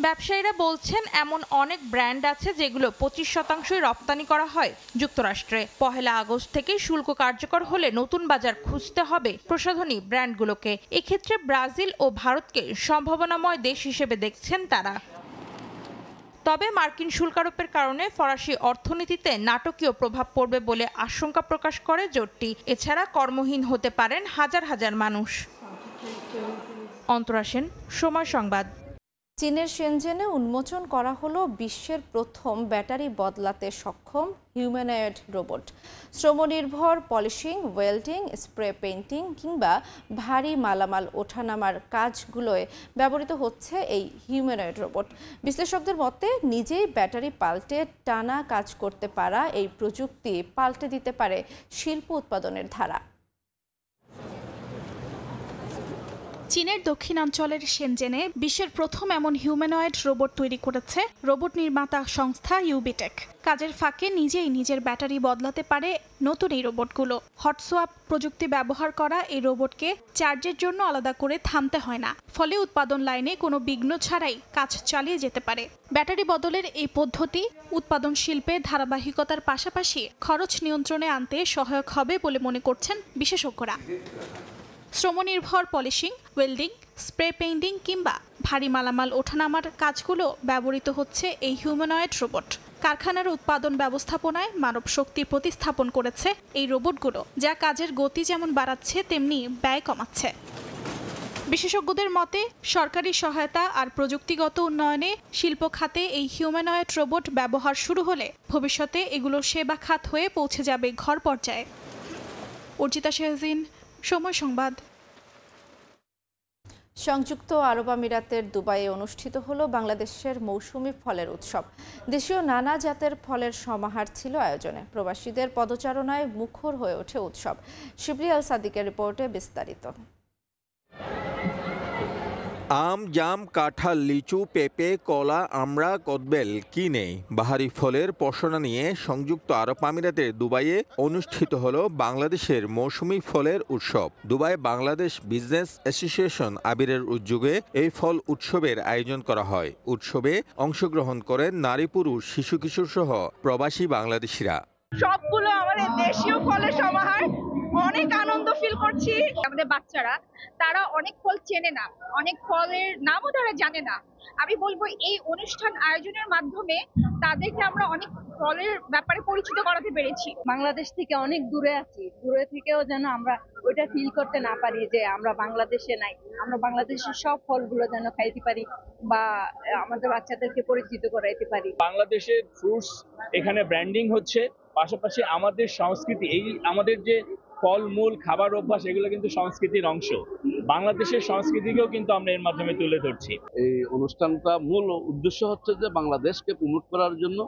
ব্যবসায়ীরা বলছেন, এমন অনেক ব্র্যান্ড আছে যেগুলো 25% রপ্তানি করা হয় যুক্তরাষ্ট্রে। 1 আগস্ট থেকে শুল্ক কার্যকর হলে নতুন বাজার খুঁজতে হবে প্রসাধনী ব্র্যান্ডগুলোকে। এক্ষেত্রে ব্রাজিল ও ভারতকে সম্ভাবনাময় দেশ হিসেবে দেখছেন তারা। তবে মার্কিন শুল্কারোপের কারণে ফরাসি অর্থনীতিতে নাটকীয় প্রভাব পড়বে বলে আশঙ্কা প্রকাশ করে জোটটি। এছাড়া কর্মহীন হতে পারেন হাজার হাজার মানুষ। অন্তরা সেন, সময় সংবাদ। চীনের শেনজেনে উন্মোচন করা হলো বিশ্বের প্রথম ব্যাটারি বদলাতে সক্ষম হিউম্যানয়েড রোবট। শ্রমনির্ভর পলিশিং, ওয়েল্ডিং, স্প্রে পেইন্টিং কিংবা ভারী মালামাল ওঠানামার কাজগুলোয় ব্যবহৃত হচ্ছে এই হিউম্যানয়েড রোবট। বিশ্লেষকদের মতে, নিজেই ব্যাটারি পাল্টে টানা কাজ করতে পারা এই প্রযুক্তি পাল্টে দিতে পারে শিল্প উৎপাদনের ধারা। চীনের দক্ষিণাঞ্চলের শেনজেনে বিশ্বের প্রথম এমন হিউম্যানয়েড রোবট তৈরি করেছে রোবট নির্মাতা সংস্থা ইউবিটেক। কাজের ফাঁকে নিজেই নিজের ব্যাটারি বদলাতে পারে নতুন এই রোবটগুলো। হটসোয়াপ প্রযুক্তি ব্যবহার করা এই রোবটকে চার্জের জন্য আলাদা করে থামতে হয় না, ফলে উৎপাদন লাইনে কোনো বিঘ্ন ছাড়াই কাজ চালিয়ে যেতে পারে। ব্যাটারি বদলের এই পদ্ধতি উৎপাদন শিল্পে ধারাবাহিকতার পাশাপাশি খরচ নিয়ন্ত্রণে আনতে সহায়ক হবে বলে মনে করছেন বিশেষজ্ঞরা। শ্রমনির্ভর পলিশিং, ওয়েল্ডিং, স্প্রে পেইন্টিং কিংবা ভারী মালামাল ওঠানামার কাজগুলো ব্যবহৃত হচ্ছে এই হিউম্যানয়েড রোবট। কারখানার উৎপাদন ব্যবস্থাপনায় মানব শক্তি প্রতিস্থাপন করেছে এই রোবটগুলো, যা কাজের গতি যেমন বাড়াচ্ছে তেমনি ব্যয় কমাচ্ছে। বিশেষজ্ঞদের মতে, সরকারি সহায়তা আর প্রযুক্তিগত উন্নয়নে শিল্প খাতে এই হিউম্যানয়েড রোবট ব্যবহার শুরু হলে ভবিষ্যতে এগুলো সেবা খাত হয়ে পৌঁছে যাবে ঘর পর্যায়ে। অর্জিতা শেহজিন, সময় সংবাদ। সংযুক্ত আরব আমিরাতের দুবাইয়ে অনুষ্ঠিত হলো বাংলাদেশের মৌসুমি ফলের উৎসব। দেশীয় নানা জাতের ফলের সমাহার ছিল আয়োজনে। প্রবাসীদের পদচারণায় মুখর হয়ে ওঠে উৎসব। শিবলি আল সাদিকের রিপোর্টে বিস্তারিত। আম, জাম, কাঁঠাল, লিচু, পেঁপে, কলা, আমড়া, কদবেল কি নেই, বাহারি ফলের পসরা নিয়ে সংযুক্ত আরব আমিরাতের দুবাইয়ে অনুষ্ঠিত হলো বাংলাদেশের মৌসুমী ফলের উৎসব। দুবাই বাংলাদেশ বিজনেস অ্যাসোসিয়েশন আবিরের উদ্যোগে এই ফল উৎসবের আয়োজন করা হয়। উৎসবে অংশগ্রহণ করেন নারী, পুরুষ, শিশু কিশোর সহ প্রবাসী বাংলাদেশিরা। সবগুলো আমাদের দেশীয় ফলের সমাহার, অনেক আনন্দ ফিল করছি। আমাদের বাচ্চারা তারা অনেক ফল চেনে না, অনেক ফলের নামও তারা জানে না। আমি বলবো এই অনুষ্ঠান আয়োজনের মাধ্যমে তাদেরকে আমরা অনেক ফলের ব্যাপারে পরিচিত করাতে পেরেছি। বাংলাদেশ থেকে অনেক দূরে আছি, দূরে থেকেও যেন আমরা ওইটা ফিল করতে না পারি যে আমরা বাংলাদেশে নাই, আমরা বাংলাদেশের সব ফলগুলো যেন খাইতে পারি বা আমাদের বাচ্চাদেরকে পরিচিত করাইতে পারি। বাংলাদেশের ফ্রুটস এখানে ব্র্যান্ডিং হচ্ছে, পাশাপাশি আমাদের সংস্কৃতি, এই আমাদের যে ফলমূল খাবার অভ্যাস, এগুলো কিন্তু সংস্কৃতির অংশ। বাংলাদেশের সংস্কৃতিকেও কিন্তু আমরা এর মাধ্যমে তুলে ধরছি। এই অনুষ্ঠানটা মূল উদ্দেশ্য হচ্ছে যে বাংলাদেশকে প্রমোট করার জন্য,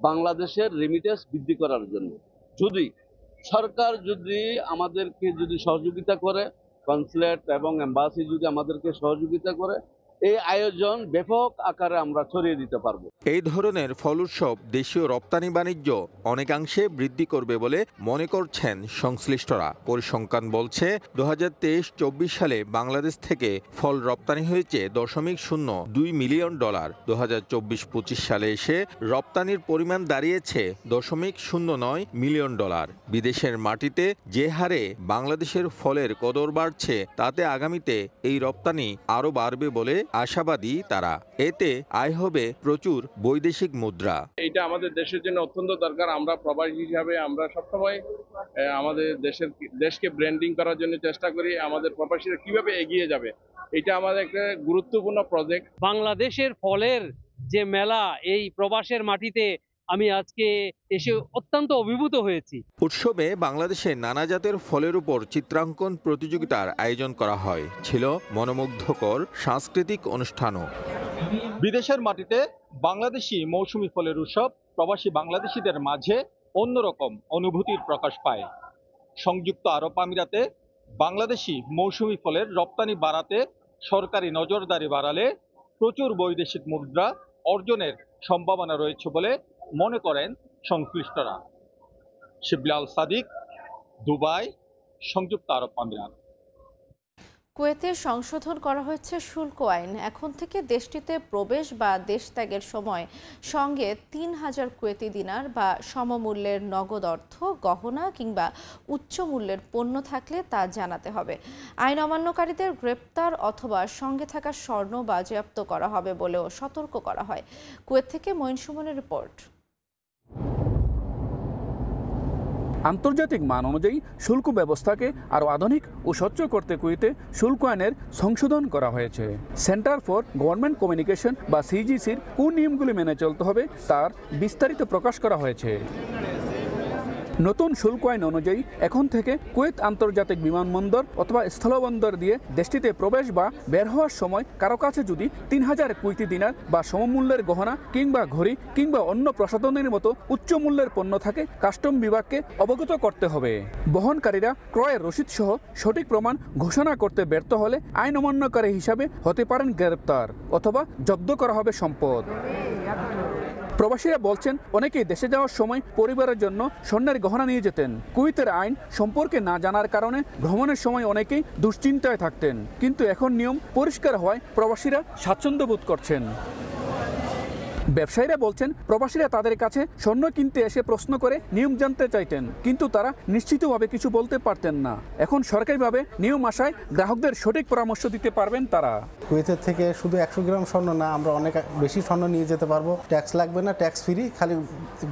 বাংলাদেশের রেমিটেন্স বৃদ্ধি করার জন্য। যদি সরকার যদি আমাদেরকে যদি সহযোগিতা করে, কনসুলেট এবং এম্বাসি যদি আমাদেরকে সহযোগিতা করে, এই আয়োজন ব্যাপক আকারে আমরা ছড়িয়ে দিতে পারবো। এই ধরনের ফল উৎসব দেশীয় রপ্তানি বাণিজ্য অনেকাংশে বৃদ্ধি করবে বলে মনে করছেন সংশ্লিষ্টরা। পরিসংখ্যান বলছে 2023-24 সালে বাংলাদেশ থেকে ফল রপ্তানি হয়েছে $0.02 মিলিয়ন। 2024-25 সালে এসে রপ্তানির পরিমাণ দাঁড়িয়েছে $0.09 মিলিয়ন। বিদেশের মাটিতে যে হারে বাংলাদেশের ফলের কদর বাড়ছে, তাতে আগামীতে এই রপ্তানি আরও বাড়বে বলে আশাবাদী তারা। এতে আয় হবে প্রচুর বৈদেশিক মুদ্রা। এটা আমাদের দেশের জন্য অত্যন্ত দরকার। আমরা প্রবাসী হিসাবে আমরা সবসময় আমাদের দেশকে ব্র্যান্ডিং করার জন্য চেষ্টা করি। আমাদের প্রবাসীরা কিভাবে এগিয়ে যাবে, এটা আমাদের একটা গুরুত্বপূর্ণ প্রজেক্ট। বাংলাদেশের ফলের যে মেলা, এই প্রবাসের মাটিতে আমি আজকে এসে অত্যন্ত অভিভূত হয়েছি। উৎসবে বাংলাদেশের নানা জাতের ফলের উপর চিত্রাঙ্কন প্রতিযোগিতার আয়োজন করা হয়। ছিল মনোমুগ্ধকর সাংস্কৃতিক অনুষ্ঠানও। বিদেশের মাটিতে বাংলাদেশি মৌসুমী ফলের উৎসব প্রবাসী বাংলাদেশিদের মাঝে অন্যরকম অনুভূতির প্রকাশ পায়। সংযুক্ত আরব আমিরাতে বাংলাদেশি মৌসুমী ফলের রপ্তানি বাড়াতে সরকারি নজরদারি বাড়ালে প্রচুর বৈদেশিক মুদ্রা অর্জনের সম্ভাবনা রয়েছে বলে মনে করেন সংশ্লিষ্টরা। শিবলি আল সাদিক, দুবাই, সংযুক্ত আরব আমিরাত। কুয়েতে সংশোধন করা হয়েছে শুল্ক আইন। এখন থেকে দেশটিতে প্রবেশ বা দেশ ত্যাগের সময় সঙ্গে 3000 কুয়েতি দিনার বা সমমূল্যের নগদ অর্থ, গহনা কিংবা উচ্চ মূল্যের পণ্য থাকলে তা জানাতে হবে। আইন অমান্যকারীদের গ্রেপ্তার অথবা সঙ্গে থাকা স্বর্ণ বাজেয়াপ্ত করা হবে বলেও সতর্ক করা হয়। কুয়েত থেকে মঈন সুমনের রিপোর্ট। আন্তর্জাতিক মান অনুযায়ী শুল্ক ব্যবস্থাকে আরও আধুনিক ও স্বচ্ছ করতে কুয়েতে শুল্ক আইনের সংশোধন করা হয়েছে। সেন্টার ফর গভর্নমেন্ট কমিউনিকেশন বা সিজিসির কোন নিয়মগুলি মেনে চলতে হবে তার বিস্তারিত প্রকাশ করা হয়েছে। নতুন শুল্ক আইন অনুযায়ী এখন থেকে কুয়েত আন্তর্জাতিক বিমানবন্দর অথবা স্থলবন্দর দিয়ে দেশটিতে প্রবেশ বা বের হওয়ার সময় কারো কাছে যদি 3000 কুয়েতি দিনার বা সমমূল্যের গহনা কিংবা ঘড়ি কিংবা অন্য প্রসাধনের মতো উচ্চ মূল্যের পণ্য থাকে, কাস্টম বিভাগকে অবগত করতে হবে। বহনকারীরা ক্রয়ের রসিদ সহ সঠিক প্রমাণ ঘোষণা করতে ব্যর্থ হলে আইন অমান্যকারী হিসাবে হতে পারেন গ্রেপ্তার অথবা জব্দ করা হবে সম্পদ। প্রবাসীরা বলছেন অনেকেই দেশে যাওয়ার সময় পরিবারের জন্য স্বর্ণের গহনা নিয়ে যেতেন। কুয়েতের আইন সম্পর্কে না জানার কারণে ভ্রমণের সময় অনেকেই দুশ্চিন্তায় থাকতেন, কিন্তু এখন নিয়ম পরিষ্কার হওয়ায় প্রবাসীরা স্বাচ্ছন্দ্য বোধ করছেন। ব্যবসায়ীরা বলছেন প্রবাসীরা তাদের কাছে স্বর্ণ কিনতে এসে প্রশ্ন করে নিয়ম জানতে চাইতেন, কিন্তু তারা নিশ্চিতভাবে কিছু বলতে পারতেন না। এখন সরকারিভাবে নিয়ম আসায় গ্রাহকদের সঠিক পরামর্শ দিতে পারবেন তারা। কুয়েতের থেকে শুধু 100 গ্রাম স্বর্ণ না, আমরা অনেক বেশি স্বর্ণ নিয়ে যেতে পারবো। ট্যাক্স লাগবে না, ট্যাক্স ফ্রি, খালি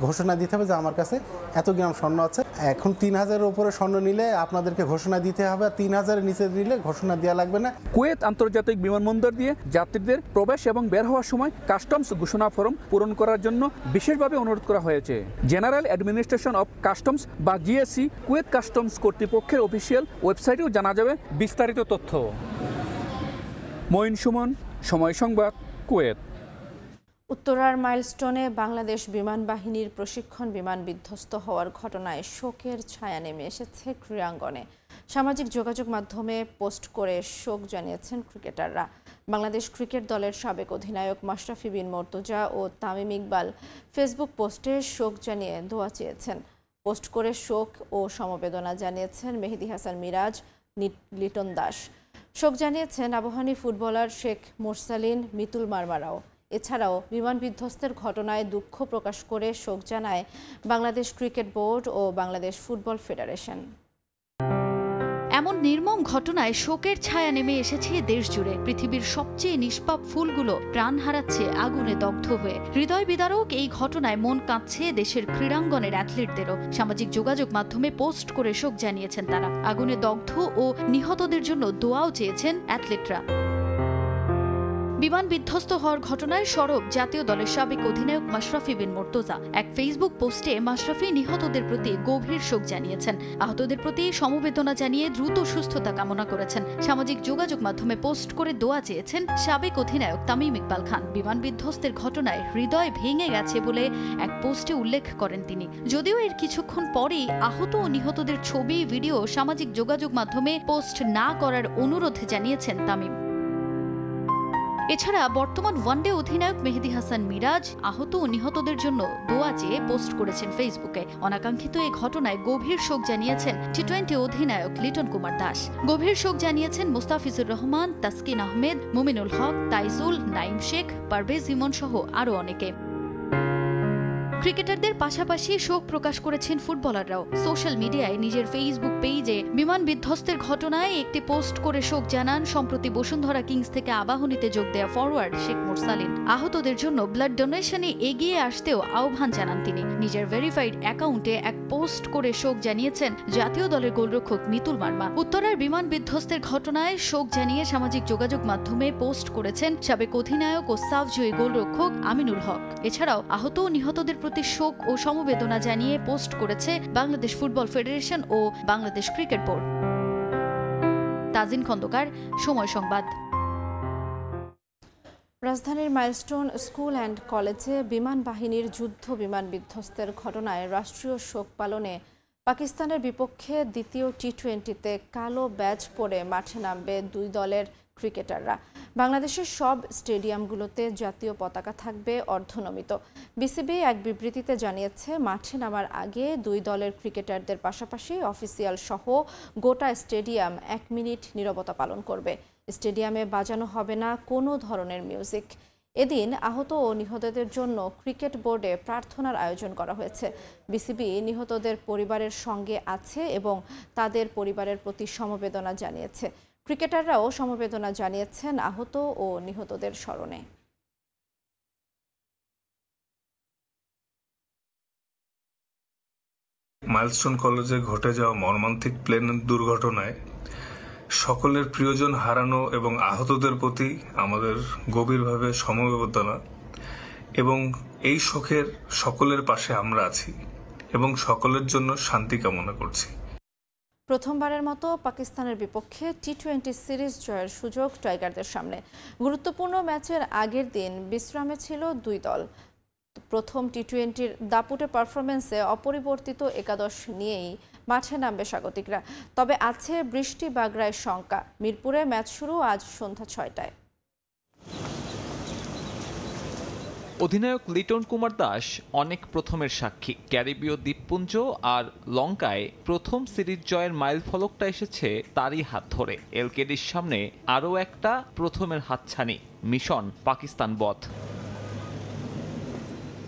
ঘোষণা দিতে হবে যে আমার কাছে এত গ্রাম স্বর্ণ আছে। এখন 3000-এর উপরে স্বর্ণ নিলে আপনাদেরকে ঘোষণা দিতে হবে, আর 3000-এর নিচে নিলে ঘোষণা দেওয়া লাগবে না। কুয়েত আন্তর্জাতিক বিমানবন্দর দিয়ে যাত্রীদের প্রবেশ এবং বের হওয়ার সময় কাস্টমস ঘোষণা ফর্ম পূরণ করার জন্য বিশেষভাবে অনুরোধ করা হয়েছে। জেনারেল অ্যাডমিনিস্ট্রেশন অফ কাস্টমস বা জিএসসি কুয়েত কাস্টমস কর্তৃপক্ষের অফিসিয়াল ওয়েবসাইটেও জানা যাবে বিস্তারিত তথ্য। মঈন সুমন, সময় সংবাদ, কুয়েত। উত্তরার মাইলস্টোনে বাংলাদেশ বিমান বাহিনীর প্রশিক্ষণ বিমান বিধ্বস্ত হওয়ার ঘটনায় শোকের ছায়া নেমে এসেছে ক্রীড়াঙ্গনে। সামাজিক যোগাযোগ মাধ্যমে পোস্ট করে শোক জানিয়েছেন ক্রিকেটাররা। বাংলাদেশ ক্রিকেট দলের সাবেক অধিনায়ক মাশরাফি বিন মর্তজা ও তামিম ইকবাল ফেসবুক পোস্টে শোক জানিয়ে দোয়া চেয়েছেন। পোস্ট করে শোক ও সমবেদনা জানিয়েছেন মেহেদী হাসান মিরাজ, লিটন দাস। শোক জানিয়েছেন আবাহনী ফুটবলার শেখ মোরসালিন, মিতুল মারমারাও। এছাড়াও বিমান বিধ্বস্তের ঘটনায় দুঃখ প্রকাশ করে শোক জানায় বাংলাদেশ ক্রিকেট বোর্ড ও বাংলাদেশ ফুটবল ফেডারেশন। এমন নির্মম ঘটনায় শোকের ছায়া নেমে এসেছে দেশ জুড়ে। পৃথিবীর সবচেয়ে নিষ্পাপ ফুলগুলো প্রাণ হারাচ্ছে আগুনে দগ্ধ হয়ে। হৃদয় বিদারক এই ঘটনায় মন কাঁদছে দেশের ক্রীড়াঙ্গনের অ্যাথলিটদেরও। সামাজিক যোগাযোগ মাধ্যমে পোস্ট করে শোক জানিয়েছেন তারা। আগুনে দগ্ধ ও নিহতদের জন্য দোয়াও চেয়েছেন অ্যাথলিটরা। বিমান বিধ্বস্ত হওয়ার ঘটনায় সরব জাতীয় দলের সাবেক অধিনায়ক মাশরাফি বিন মর্তজা। এক ফেসবুক পোস্টে মাশরাফি নিহতদের প্রতি গভীর শোক জানিয়েছেন। আহতদের প্রতি সমবেদনা জানিয়ে দ্রুত সুস্থতা কামনা করেছেন। সামাজিক যোগাযোগ মাধ্যমে পোস্ট করে দোয়া চেয়েছেন সাবেক অধিনায়ক তামিম ইকবাল খান। বিমান বিধ্বস্তের ঘটনায় হৃদয় ভেঙে গেছে বলে এক পোস্টে উল্লেখ করেন তিনি। যদিও এর কিছুক্ষণ পরেই আহত ও নিহতদের ছবি, ভিডিও সামাজিক যোগাযোগ মাধ্যমে পোস্ট না করার অনুরোধ জানিয়েছেন তামিম। এছাড়া বর্তমান ওয়ানডে অধিনায়ক মেহেদী হাসান মিরাজ আহত ও নিহতদের জন্য দোয়া চেয়ে পোস্ট করেছেন ফেসবুকে। অনাকাঙ্ক্ষিত এই ঘটনায় গভীর শোক জানিয়েছেন টি-20 অধিনায়ক লিটন কুমার দাস। গভীর শোক জানিয়েছেন মুস্তাফিজুর রহমান, তাসকিন আহমেদ, মুমিনুল হক, তাইজুল, নাইম শেখ, পারভেজ ইমন সহ আরও অনেকে। ক্রিকেটারদের পাশাপাশি শোক প্রকাশ করেছেন ফুটবলাররাও। সোশ্যাল মিডিয়ায় নিজের ফেসবুক পেজে বিমান বিধ্বস্তের ঘটনায় একটি পোস্ট করে শোক জানান সম্প্রতি বসুন্ধরা কিংস থেকে আবাহনীতে যোগ দেয়া ফরওয়ার্ড শেখ মোরসালিন। আহতদের জন্য ব্লাড ডোনেশনে এগিয়ে আসতেও আহ্বান জানান তিনি। নিজের ভেরিফাইড অ্যাকাউন্টে এক পোস্ট করে শোক জানিয়েছেন জাতীয় দলের গোলরক্ষক মিতুল মারমা। উত্তরার বিমান বিধ্বস্তের ঘটনায় শোক জানিয়ে সামাজিক যোগাযোগ মাধ্যমে পোস্ট করেছেন সাবেক অধিনায়ক ও সাফজয়ী গোলরক্ষক আমিনুল হক। এছাড়াও আহত ও নিহতদের প্রতি শোক ও সমবেদনা জানিয়ে পোস্ট করেছে বাংলাদেশ ফুটবল ফেডারেশন ও বাংলাদেশ ক্রিকেট বোর্ড। তাজিন খন্দকার, সময় সংবাদ। রাজধানীর মাইলস্টোন স্কুল অ্যান্ড কলেজে বিমান বাহিনীর যুদ্ধ বিমান বিধ্বস্তের ঘটনায় রাষ্ট্রীয় শোক পালনে পাকিস্তানের বিপক্ষে দ্বিতীয় টি-20তে কালো ব্যাজ পরে মাঠে নামবে দুই দলের ক্রিকেটাররা। বাংলাদেশের সব স্টেডিয়ামগুলোতে জাতীয় পতাকা থাকবে অর্ধনমিত। বিসিবি এক বিবৃতিতে জানিয়েছে মাঠে নামার আগে দুই দলের ক্রিকেটারদের পাশাপাশি অফিসিয়াল সহ গোটা স্টেডিয়াম 1 মিনিট নীরবতা পালন করবে। স্টেডিয়ামে বাজানো হবে না কোনো ধরনের মিউজিক। এদিন আহত ও নিহতদের জন্য ক্রিকেট বোর্ডে প্রার্থনার আয়োজন করা হয়েছে। বিসিবি নিহতদের পরিবারের সঙ্গে আছে এবং তাদের পরিবারের প্রতি সমবেদনা জানিয়েছে। ক্রিকেটাররাও সমবেদনা জানিয়েছেন আহত ও নিহতদের স্মরণে। মাইলস্টোন কলেজে ঘটে যাওয়া মর্মান্তিক প্লেন দুর্ঘটনায় সকলের প্রিয়জন হারানো এবং আহতদের প্রতি আমাদের গভীরভাবে সমবেদনা এবং এই শোকের সকলের পাশে আমরা আছি এবং সকলের জন্য শান্তি কামনা করছি। প্রথমবারের মতো পাকিস্তানের বিপক্ষে টি-20 সিরিজ জয়ের সুযোগ টাইগারদের সামনে। গুরুত্বপূর্ণ ম্যাচের আগের দিন বিশ্রামে ছিল দুই দল। প্রথম টি-20-র দাপুটে পারফরমেন্সে অপরিবর্তিত একাদশ নিয়েই মাঠে নামবে স্বাগতিকরা। তবে আছে বৃষ্টি বাগড়ায় শঙ্কা। মিরপুরে ম্যাচ শুরু আজ সন্ধ্যা 6টায়। অধিনায়ক লিটন কুমার দাস অনেক প্রথমের সাক্ষী। ক্যারিবীয় দ্বীপপুঞ্জ আর লঙ্কায় প্রথম সিরিজ জয়ের মাইল ফলকটা এসেছে তারই হাত ধরে। এলকেডির সামনে আরও একটা প্রথমের হাতছানি, মিশন পাকিস্তান বধ।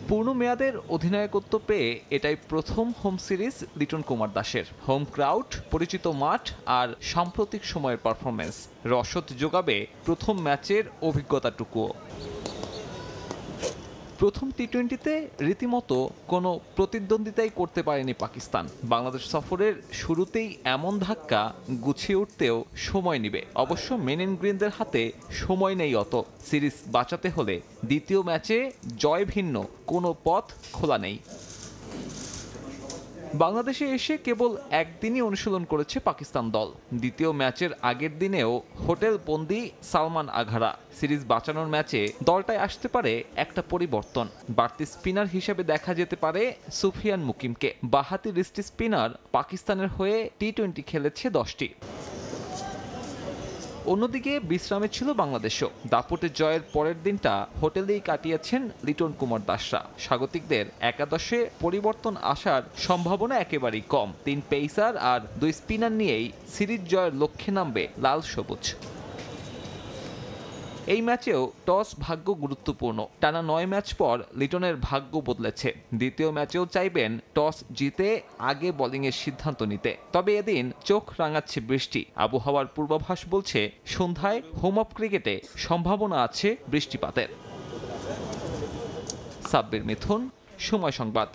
পূর্ণ মেয়াদের অধিনায়কত্ব পেয়ে এটাই প্রথম হোম সিরিজ লিটন কুমার দাসের। হোম ক্রাউড, পরিচিত মাঠ আর সাম্প্রতিক সময়ের পারফরমেন্স রসদ যোগাবে প্রথম ম্যাচের অভিজ্ঞতাটুকুও। প্রথম টি-20তে রীতিমতো কোনো প্রতিদ্বন্দ্বিতাই করতে পারেনি পাকিস্তান। বাংলাদেশ সফরের শুরুতেই এমন ধাক্কা গুছিয়ে উঠতেও সময় নেবে। অবশ্য মেন ইন গ্রিনদের হাতে সময় নেই অত। সিরিজ বাঁচাতে হলে দ্বিতীয় ম্যাচে জয় ভিন্ন কোনো পথ খোলা নেই। বাংলাদেশে এসে কেবল একদিনই অনুশীলন করেছে পাকিস্তান দল। দ্বিতীয় ম্যাচের আগের দিনেও হোটেল বন্দি সালমান আঘারা। সিরিজ বাঁচানোর ম্যাচে দলটায় আসতে পারে একটা পরিবর্তন। বাড়তি স্পিনার হিসেবে দেখা যেতে পারে সুফিয়ান মুকিমকে। বাঁহাতি রিস্টি স্পিনার পাকিস্তানের হয়ে টি-20 খেলেছে 10টি। অন্যদিকে বিশ্রামে ছিল বাংলাদেশও। দাপটের জয়ের পরের দিনটা হোটেলেই কাটিয়েছেন লিটন কুমার দাসরা। স্বাগতিকদের একাদশে পরিবর্তন আসার সম্ভাবনা একেবারেই কম। 3 পেসার আর 2 স্পিনার নিয়েই সিরিজ জয়ের লক্ষ্যে নামবে লাল সবুজ। এই ম্যাচেও টস ভাগ্য গুরুত্বপূর্ণ। টানা 9 ম্যাচ পর লিটনের ভাগ্য বদলেছে। দ্বিতীয় ম্যাচেও চাইবেন টস জিতে আগে বোলিংয়ের সিদ্ধান্ত নিতে। তবে এদিন চোখ রাঙাচ্ছে বৃষ্টি। আবহাওয়ার পূর্বাভাস বলছে সন্ধ্যায় হোম অফ ক্রিকেটে সম্ভাবনা আছে বৃষ্টিপাতের। সাব্বির মিথুন, সময় সংবাদ।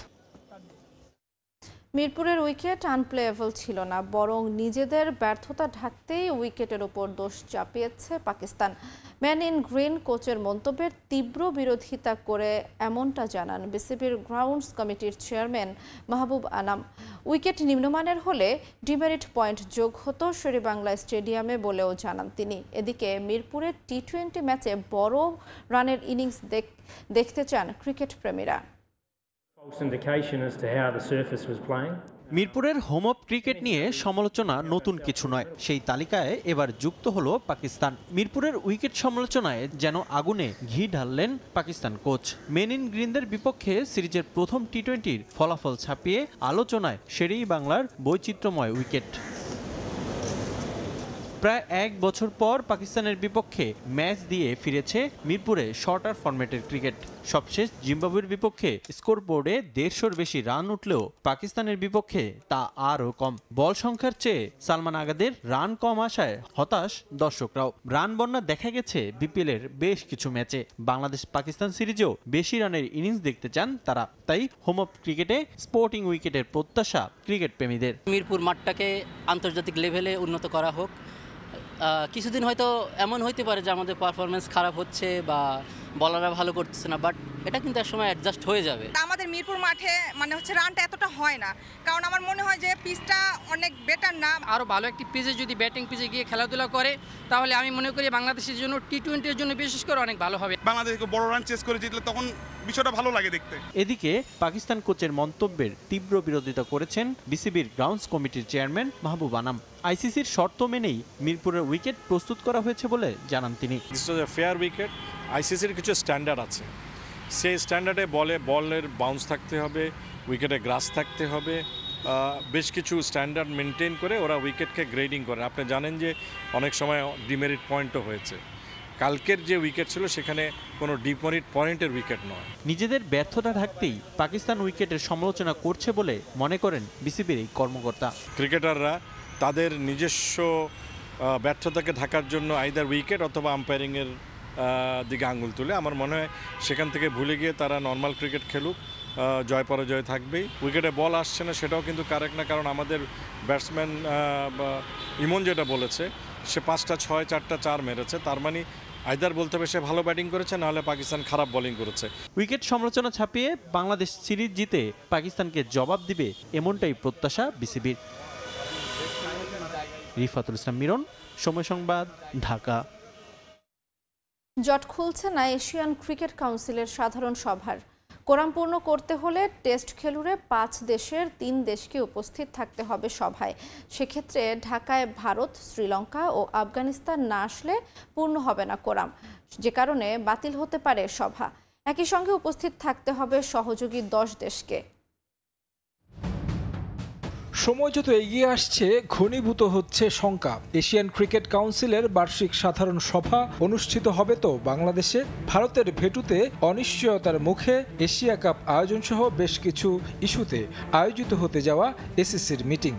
মিরপুরের উইকেট আনপ্লেয়েবল ছিল না, বরং নিজেদের ব্যর্থতা ঢাকতেই উইকেটের ওপর দোষ চাপিয়েছে পাকিস্তান। ম্যান ইন গ্রিন কোচের মন্তব্যের তীব্র বিরোধিতা করে এমনটা জানান বিসিবির গ্রাউন্ডস কমিটির চেয়ারম্যান মাহবুব আনাম। উইকেট নিম্নমানের হলে ডিমেরিট পয়েন্ট যোগ হতো শেরেবাংলা স্টেডিয়ামে বলেও জানান তিনি। এদিকে মিরপুরের টি-20 ম্যাচে বড় রানের ইনিংস দেখতে চান ক্রিকেট প্রেমীরা। মিরপুরের হোম অফ ক্রিকেট নিয়ে সমালোচনা নতুন কিছু নয়, সেই তালিকায় এবার যুক্ত হলো পাকিস্তান। মিরপুরের উইকেট সমালোচনায় যেন আগুনে ঘি ঢাললেন পাকিস্তান কোচ। মেন ইন গ্রিনদের বিপক্ষে সিরিজের প্রথম টি-20-র ফলাফল ছাপিয়ে আলোচনায় শেরেবাংলার বৈচিত্র্যময় উইকেট। প্রায় 1 বছর পর পাকিস্তানের বিপক্ষে ম্যাচ দিয়ে ফিরেছে মিরপুরে শর্টার ফরম্যাটের ক্রিকেট। সবশেষ জিম্বাবুয়ের বিপক্ষে স্কোরবোর্ডে 150-র বেশি রান উঠলেও পাকিস্তানের বিপক্ষে তা আরও কম। বল সংখ্যার চেয়ে সালমান আগাদের রান কম আসায় হতাশ দর্শকরাও। রান বন্যা দেখা গেছে বিপিএলের বেশ কিছু ম্যাচে। বাংলাদেশ পাকিস্তান সিরিজেও বেশি রানের ইনিংস দেখতে চান তারা। তাই হোম অফ ক্রিকেটে স্পোর্টিং উইকেটের প্রত্যাশা ক্রিকেট প্রেমীদের। মিরপুর মাঠটাকে আন্তর্জাতিক লেভেলে উন্নত করা হোক। কিছুদিন হয়তো এমন হইতে পারে যে আমাদের পারফরমেন্স খারাপ হচ্ছে বা বলাররা ভালো করতেছে না, বাট এটা কিন্তু একসময় অ্যাডজাস্ট হয়ে যাবে। আমাদের মিরপুর মাঠে হচ্ছে রানটা এতটা হয় না, কারণ আমার মনে হয় যে পিচটা অনেক বেটার না। আরও ভালো একটি পিচে যদি ব্যাটিং পিচে গিয়ে খেলাধুলা করে তাহলে আমি মনে করি বাংলাদেশের জন্য টি-20-র জন্য বিশেষ করে অনেক ভালো হবে। বাংলাদেশকে বড় রান চেস করে জিতলে তখন বিষয়টা ভালো লাগে দেখতে। এদিকে পাকিস্তান কোচের মন্তব্যের তীব্র বিরোধিতা করেছেন বিসিবির গ্রাউন্ডস কমিটির চেয়ারম্যান মাহবুব আনাম। আইসিসির শর্ত মেনেই মিরপুরের উইকেট প্রস্তুত করা হয়েছে বলে জানান তিনি। This was a fair wicket. আইসিসির কিছু স্ট্যান্ডার্ড আছে, সেই স্ট্যান্ডার্ডে বলের বাউন্স থাকতে হবে, উইকেটে গ্রাস থাকতে হবে, বেশ কিছু স্ট্যান্ডার্ড মেনটেন করে ওরা উইকেটকে গ্রেডিং করে। আপনি জানেন যে অনেক সময় ডিমেরিট পয়েন্টও হয়েছে। কালকের যে উইকেট ছিল সেখানে কোনো ডিমেরিট পয়েন্টের উইকেট নয়। নিজেদের ব্যর্থতা ঢাকতেই পাকিস্তান উইকেটের সমালোচনা করছে বলে মনে করেন বিসিবির এই কর্মকর্তা। ক্রিকেটাররা তাদের নিজস্ব ব্যর্থতাকে ঢাকার জন্য আইদার উইকেট অথবা আম্পায়ারিংয়ের দিকে আঙুল তুলে। আমার মনে হয় সেখান থেকে ভুলে গিয়ে তারা নর্মাল ক্রিকেট খেলুক, জয় পরাজয় থাকবেই। উইকেটে বল আসছে না সেটাও কিন্তু কারেক্ট না, কারণ আমাদের ব্যাটসম্যান ইমন যেটা বলেছে সে 5টা 6 4টা 4 মেরেছে, তার মানে আইদার বলতে হবে সে ভালো ব্যাটিং করেছে, নাহলে পাকিস্তান খারাপ বোলিং করেছে। উইকেট সমালোচনা ছাপিয়ে বাংলাদেশ সিরিজ জিতে পাকিস্তানকে জবাব দিবে এমনটাই প্রত্যাশা বিসিবির। রিফাতুল ইসলাম মিরন, সময় সংবাদ, ঢাকা। জট খুলছে না এশিয়ান ক্রিকেট কাউন্সিলের সাধারণ সভার। কোরাম পূর্ণ করতে হলে টেস্ট খেলুড়ে 5 দেশের 3 দেশকে উপস্থিত থাকতে হবে সভায়। সেক্ষেত্রে ঢাকায় ভারত, শ্রীলঙ্কা ও আফগানিস্তান না আসলে পূর্ণ হবে না কোরাম, যে কারণে বাতিল হতে পারে সভা। একই সঙ্গে উপস্থিত থাকতে হবে সহযোগী 10 দেশকে। সময় যত এগিয়ে আসছে ঘনীভূত হচ্ছে শঙ্কা। এশিয়ান ক্রিকেট কাউন্সিলের বার্ষিক সাধারণ সভা অনুষ্ঠিত হবে তো বাংলাদেশে। ভারতের ভেটুতে অনিশ্চয়তার মুখে এশিয়া কাপ আয়োজনসহ বেশ কিছু ইস্যুতে আয়োজিত হতে যাওয়া এসিসির মিটিং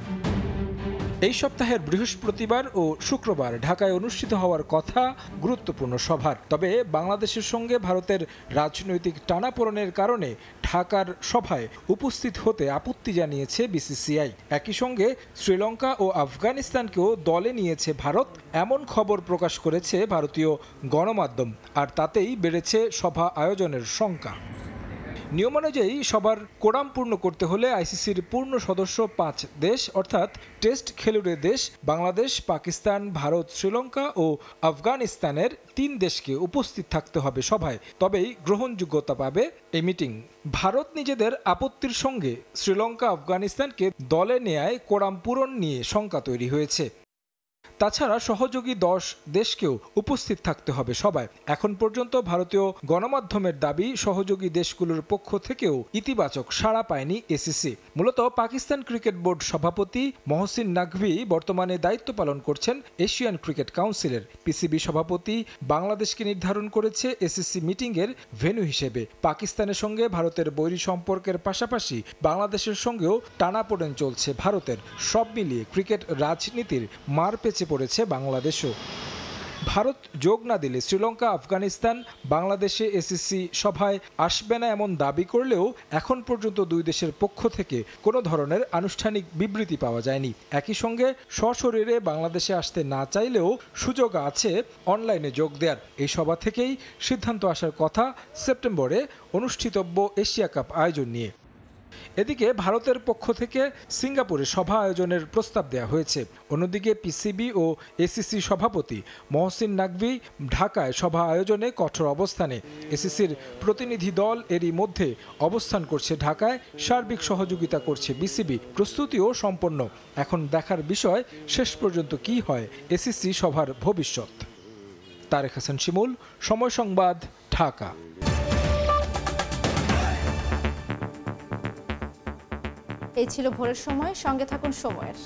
এই সপ্তাহের বৃহস্পতিবার ও শুক্রবার ঢাকায় অনুষ্ঠিত হওয়ার কথা গুরুত্বপূর্ণ সভার। তবে বাংলাদেশের সঙ্গে ভারতের রাজনৈতিক টানাপোড়েনের কারণে ঢাকার সভায় উপস্থিত হতে আপত্তি জানিয়েছে বিসিসিআই। একই সঙ্গে শ্রীলঙ্কা ও আফগানিস্তানকেও দলে নিয়েছে ভারত, এমন খবর প্রকাশ করেছে ভারতীয় গণমাধ্যম। আর তাতেই বেড়েছে সভা আয়োজনের শঙ্কা। নিয়মানুযায়ী সবার কোরাম পূর্ণ করতে হলে আইসিসির পূর্ণ সদস্য 5 দেশ অর্থাৎ টেস্ট খেলুড়ে দেশ বাংলাদেশ, পাকিস্তান, ভারত, শ্রীলঙ্কা ও আফগানিস্তানের 3 দেশকে উপস্থিত থাকতে হবে সভায়, তবেই গ্রহণযোগ্যতা পাবে এই মিটিং। ভারত নিজেদের আপত্তির সঙ্গে শ্রীলঙ্কা, আফগানিস্তানকে দলে নেয়ায় কোরাম পূরণ নিয়ে শঙ্কা তৈরি হয়েছে। তাছাড়া সহযোগী 10 দেশকেও উপস্থিত থাকতে হবে সবাই। এখন পর্যন্ত ভারতীয় গণমাধ্যমের দাবি সহযোগী দেশগুলোর পক্ষ থেকেও ইতিবাচক সাড়া পায়নি এসিসি। মূলত পাকিস্তান ক্রিকেট বোর্ড সভাপতি মহসিন নাকভি বর্তমানে দায়িত্ব পালন করছেন এশিয়ান ক্রিকেট কাউন্সিলের। পিসিবি সভাপতি বাংলাদেশকে নির্ধারণ করেছে এসিসি মিটিংয়ের ভেন্যু হিসেবে। পাকিস্তানের সঙ্গে ভারতের বৈরী সম্পর্কের পাশাপাশি বাংলাদেশের সঙ্গেও টানাপোড়েন চলছে ভারতের। সব মিলিয়ে ক্রিকেট রাজনীতির মার পেছে পড়েছে বাংলাদেশও। ভারত যোগ না দিলে শ্রীলঙ্কা, আফগানিস্তান বাংলাদেশে এসিসি সভায় আসবে না এমন দাবি করলেও এখন পর্যন্ত দুই দেশের পক্ষ থেকে কোনো ধরনের আনুষ্ঠানিক বিবৃতি পাওয়া যায়নি। একই সঙ্গে সশরীরে বাংলাদেশে আসতে না চাইলেও সুযোগ আছে অনলাইনে যোগ দেওয়ার। এই সভা থেকেই সিদ্ধান্ত আসার কথা সেপ্টেম্বরে অনুষ্ঠিতব্য এশিয়া কাপ আয়োজন নিয়ে। এদিকে ভারতের পক্ষ থেকে সিঙ্গাপুরে সভা আয়োজনের প্রস্তাব দেওয়া হয়েছে। অন্যদিকে পিসিবি ও এসিসি সভাপতি মহসিন নাকভি ঢাকায় সভা আয়োজনে কঠোর অবস্থানে। এসিসির প্রতিনিধি দল এরই মধ্যে অবস্থান করছে ঢাকায়, সার্বিক সহযোগিতা করছে বিসিবি। প্রস্তুতিও সম্পন্ন। এখন দেখার বিষয় শেষ পর্যন্ত কি হয় এসিসি সভার ভবিষ্যৎ। তারেক হাসান শিমুল, সময় সংবাদ, ঢাকা। এই ছিল ভোরের সময়। সঙ্গে থাকুন সময়ের।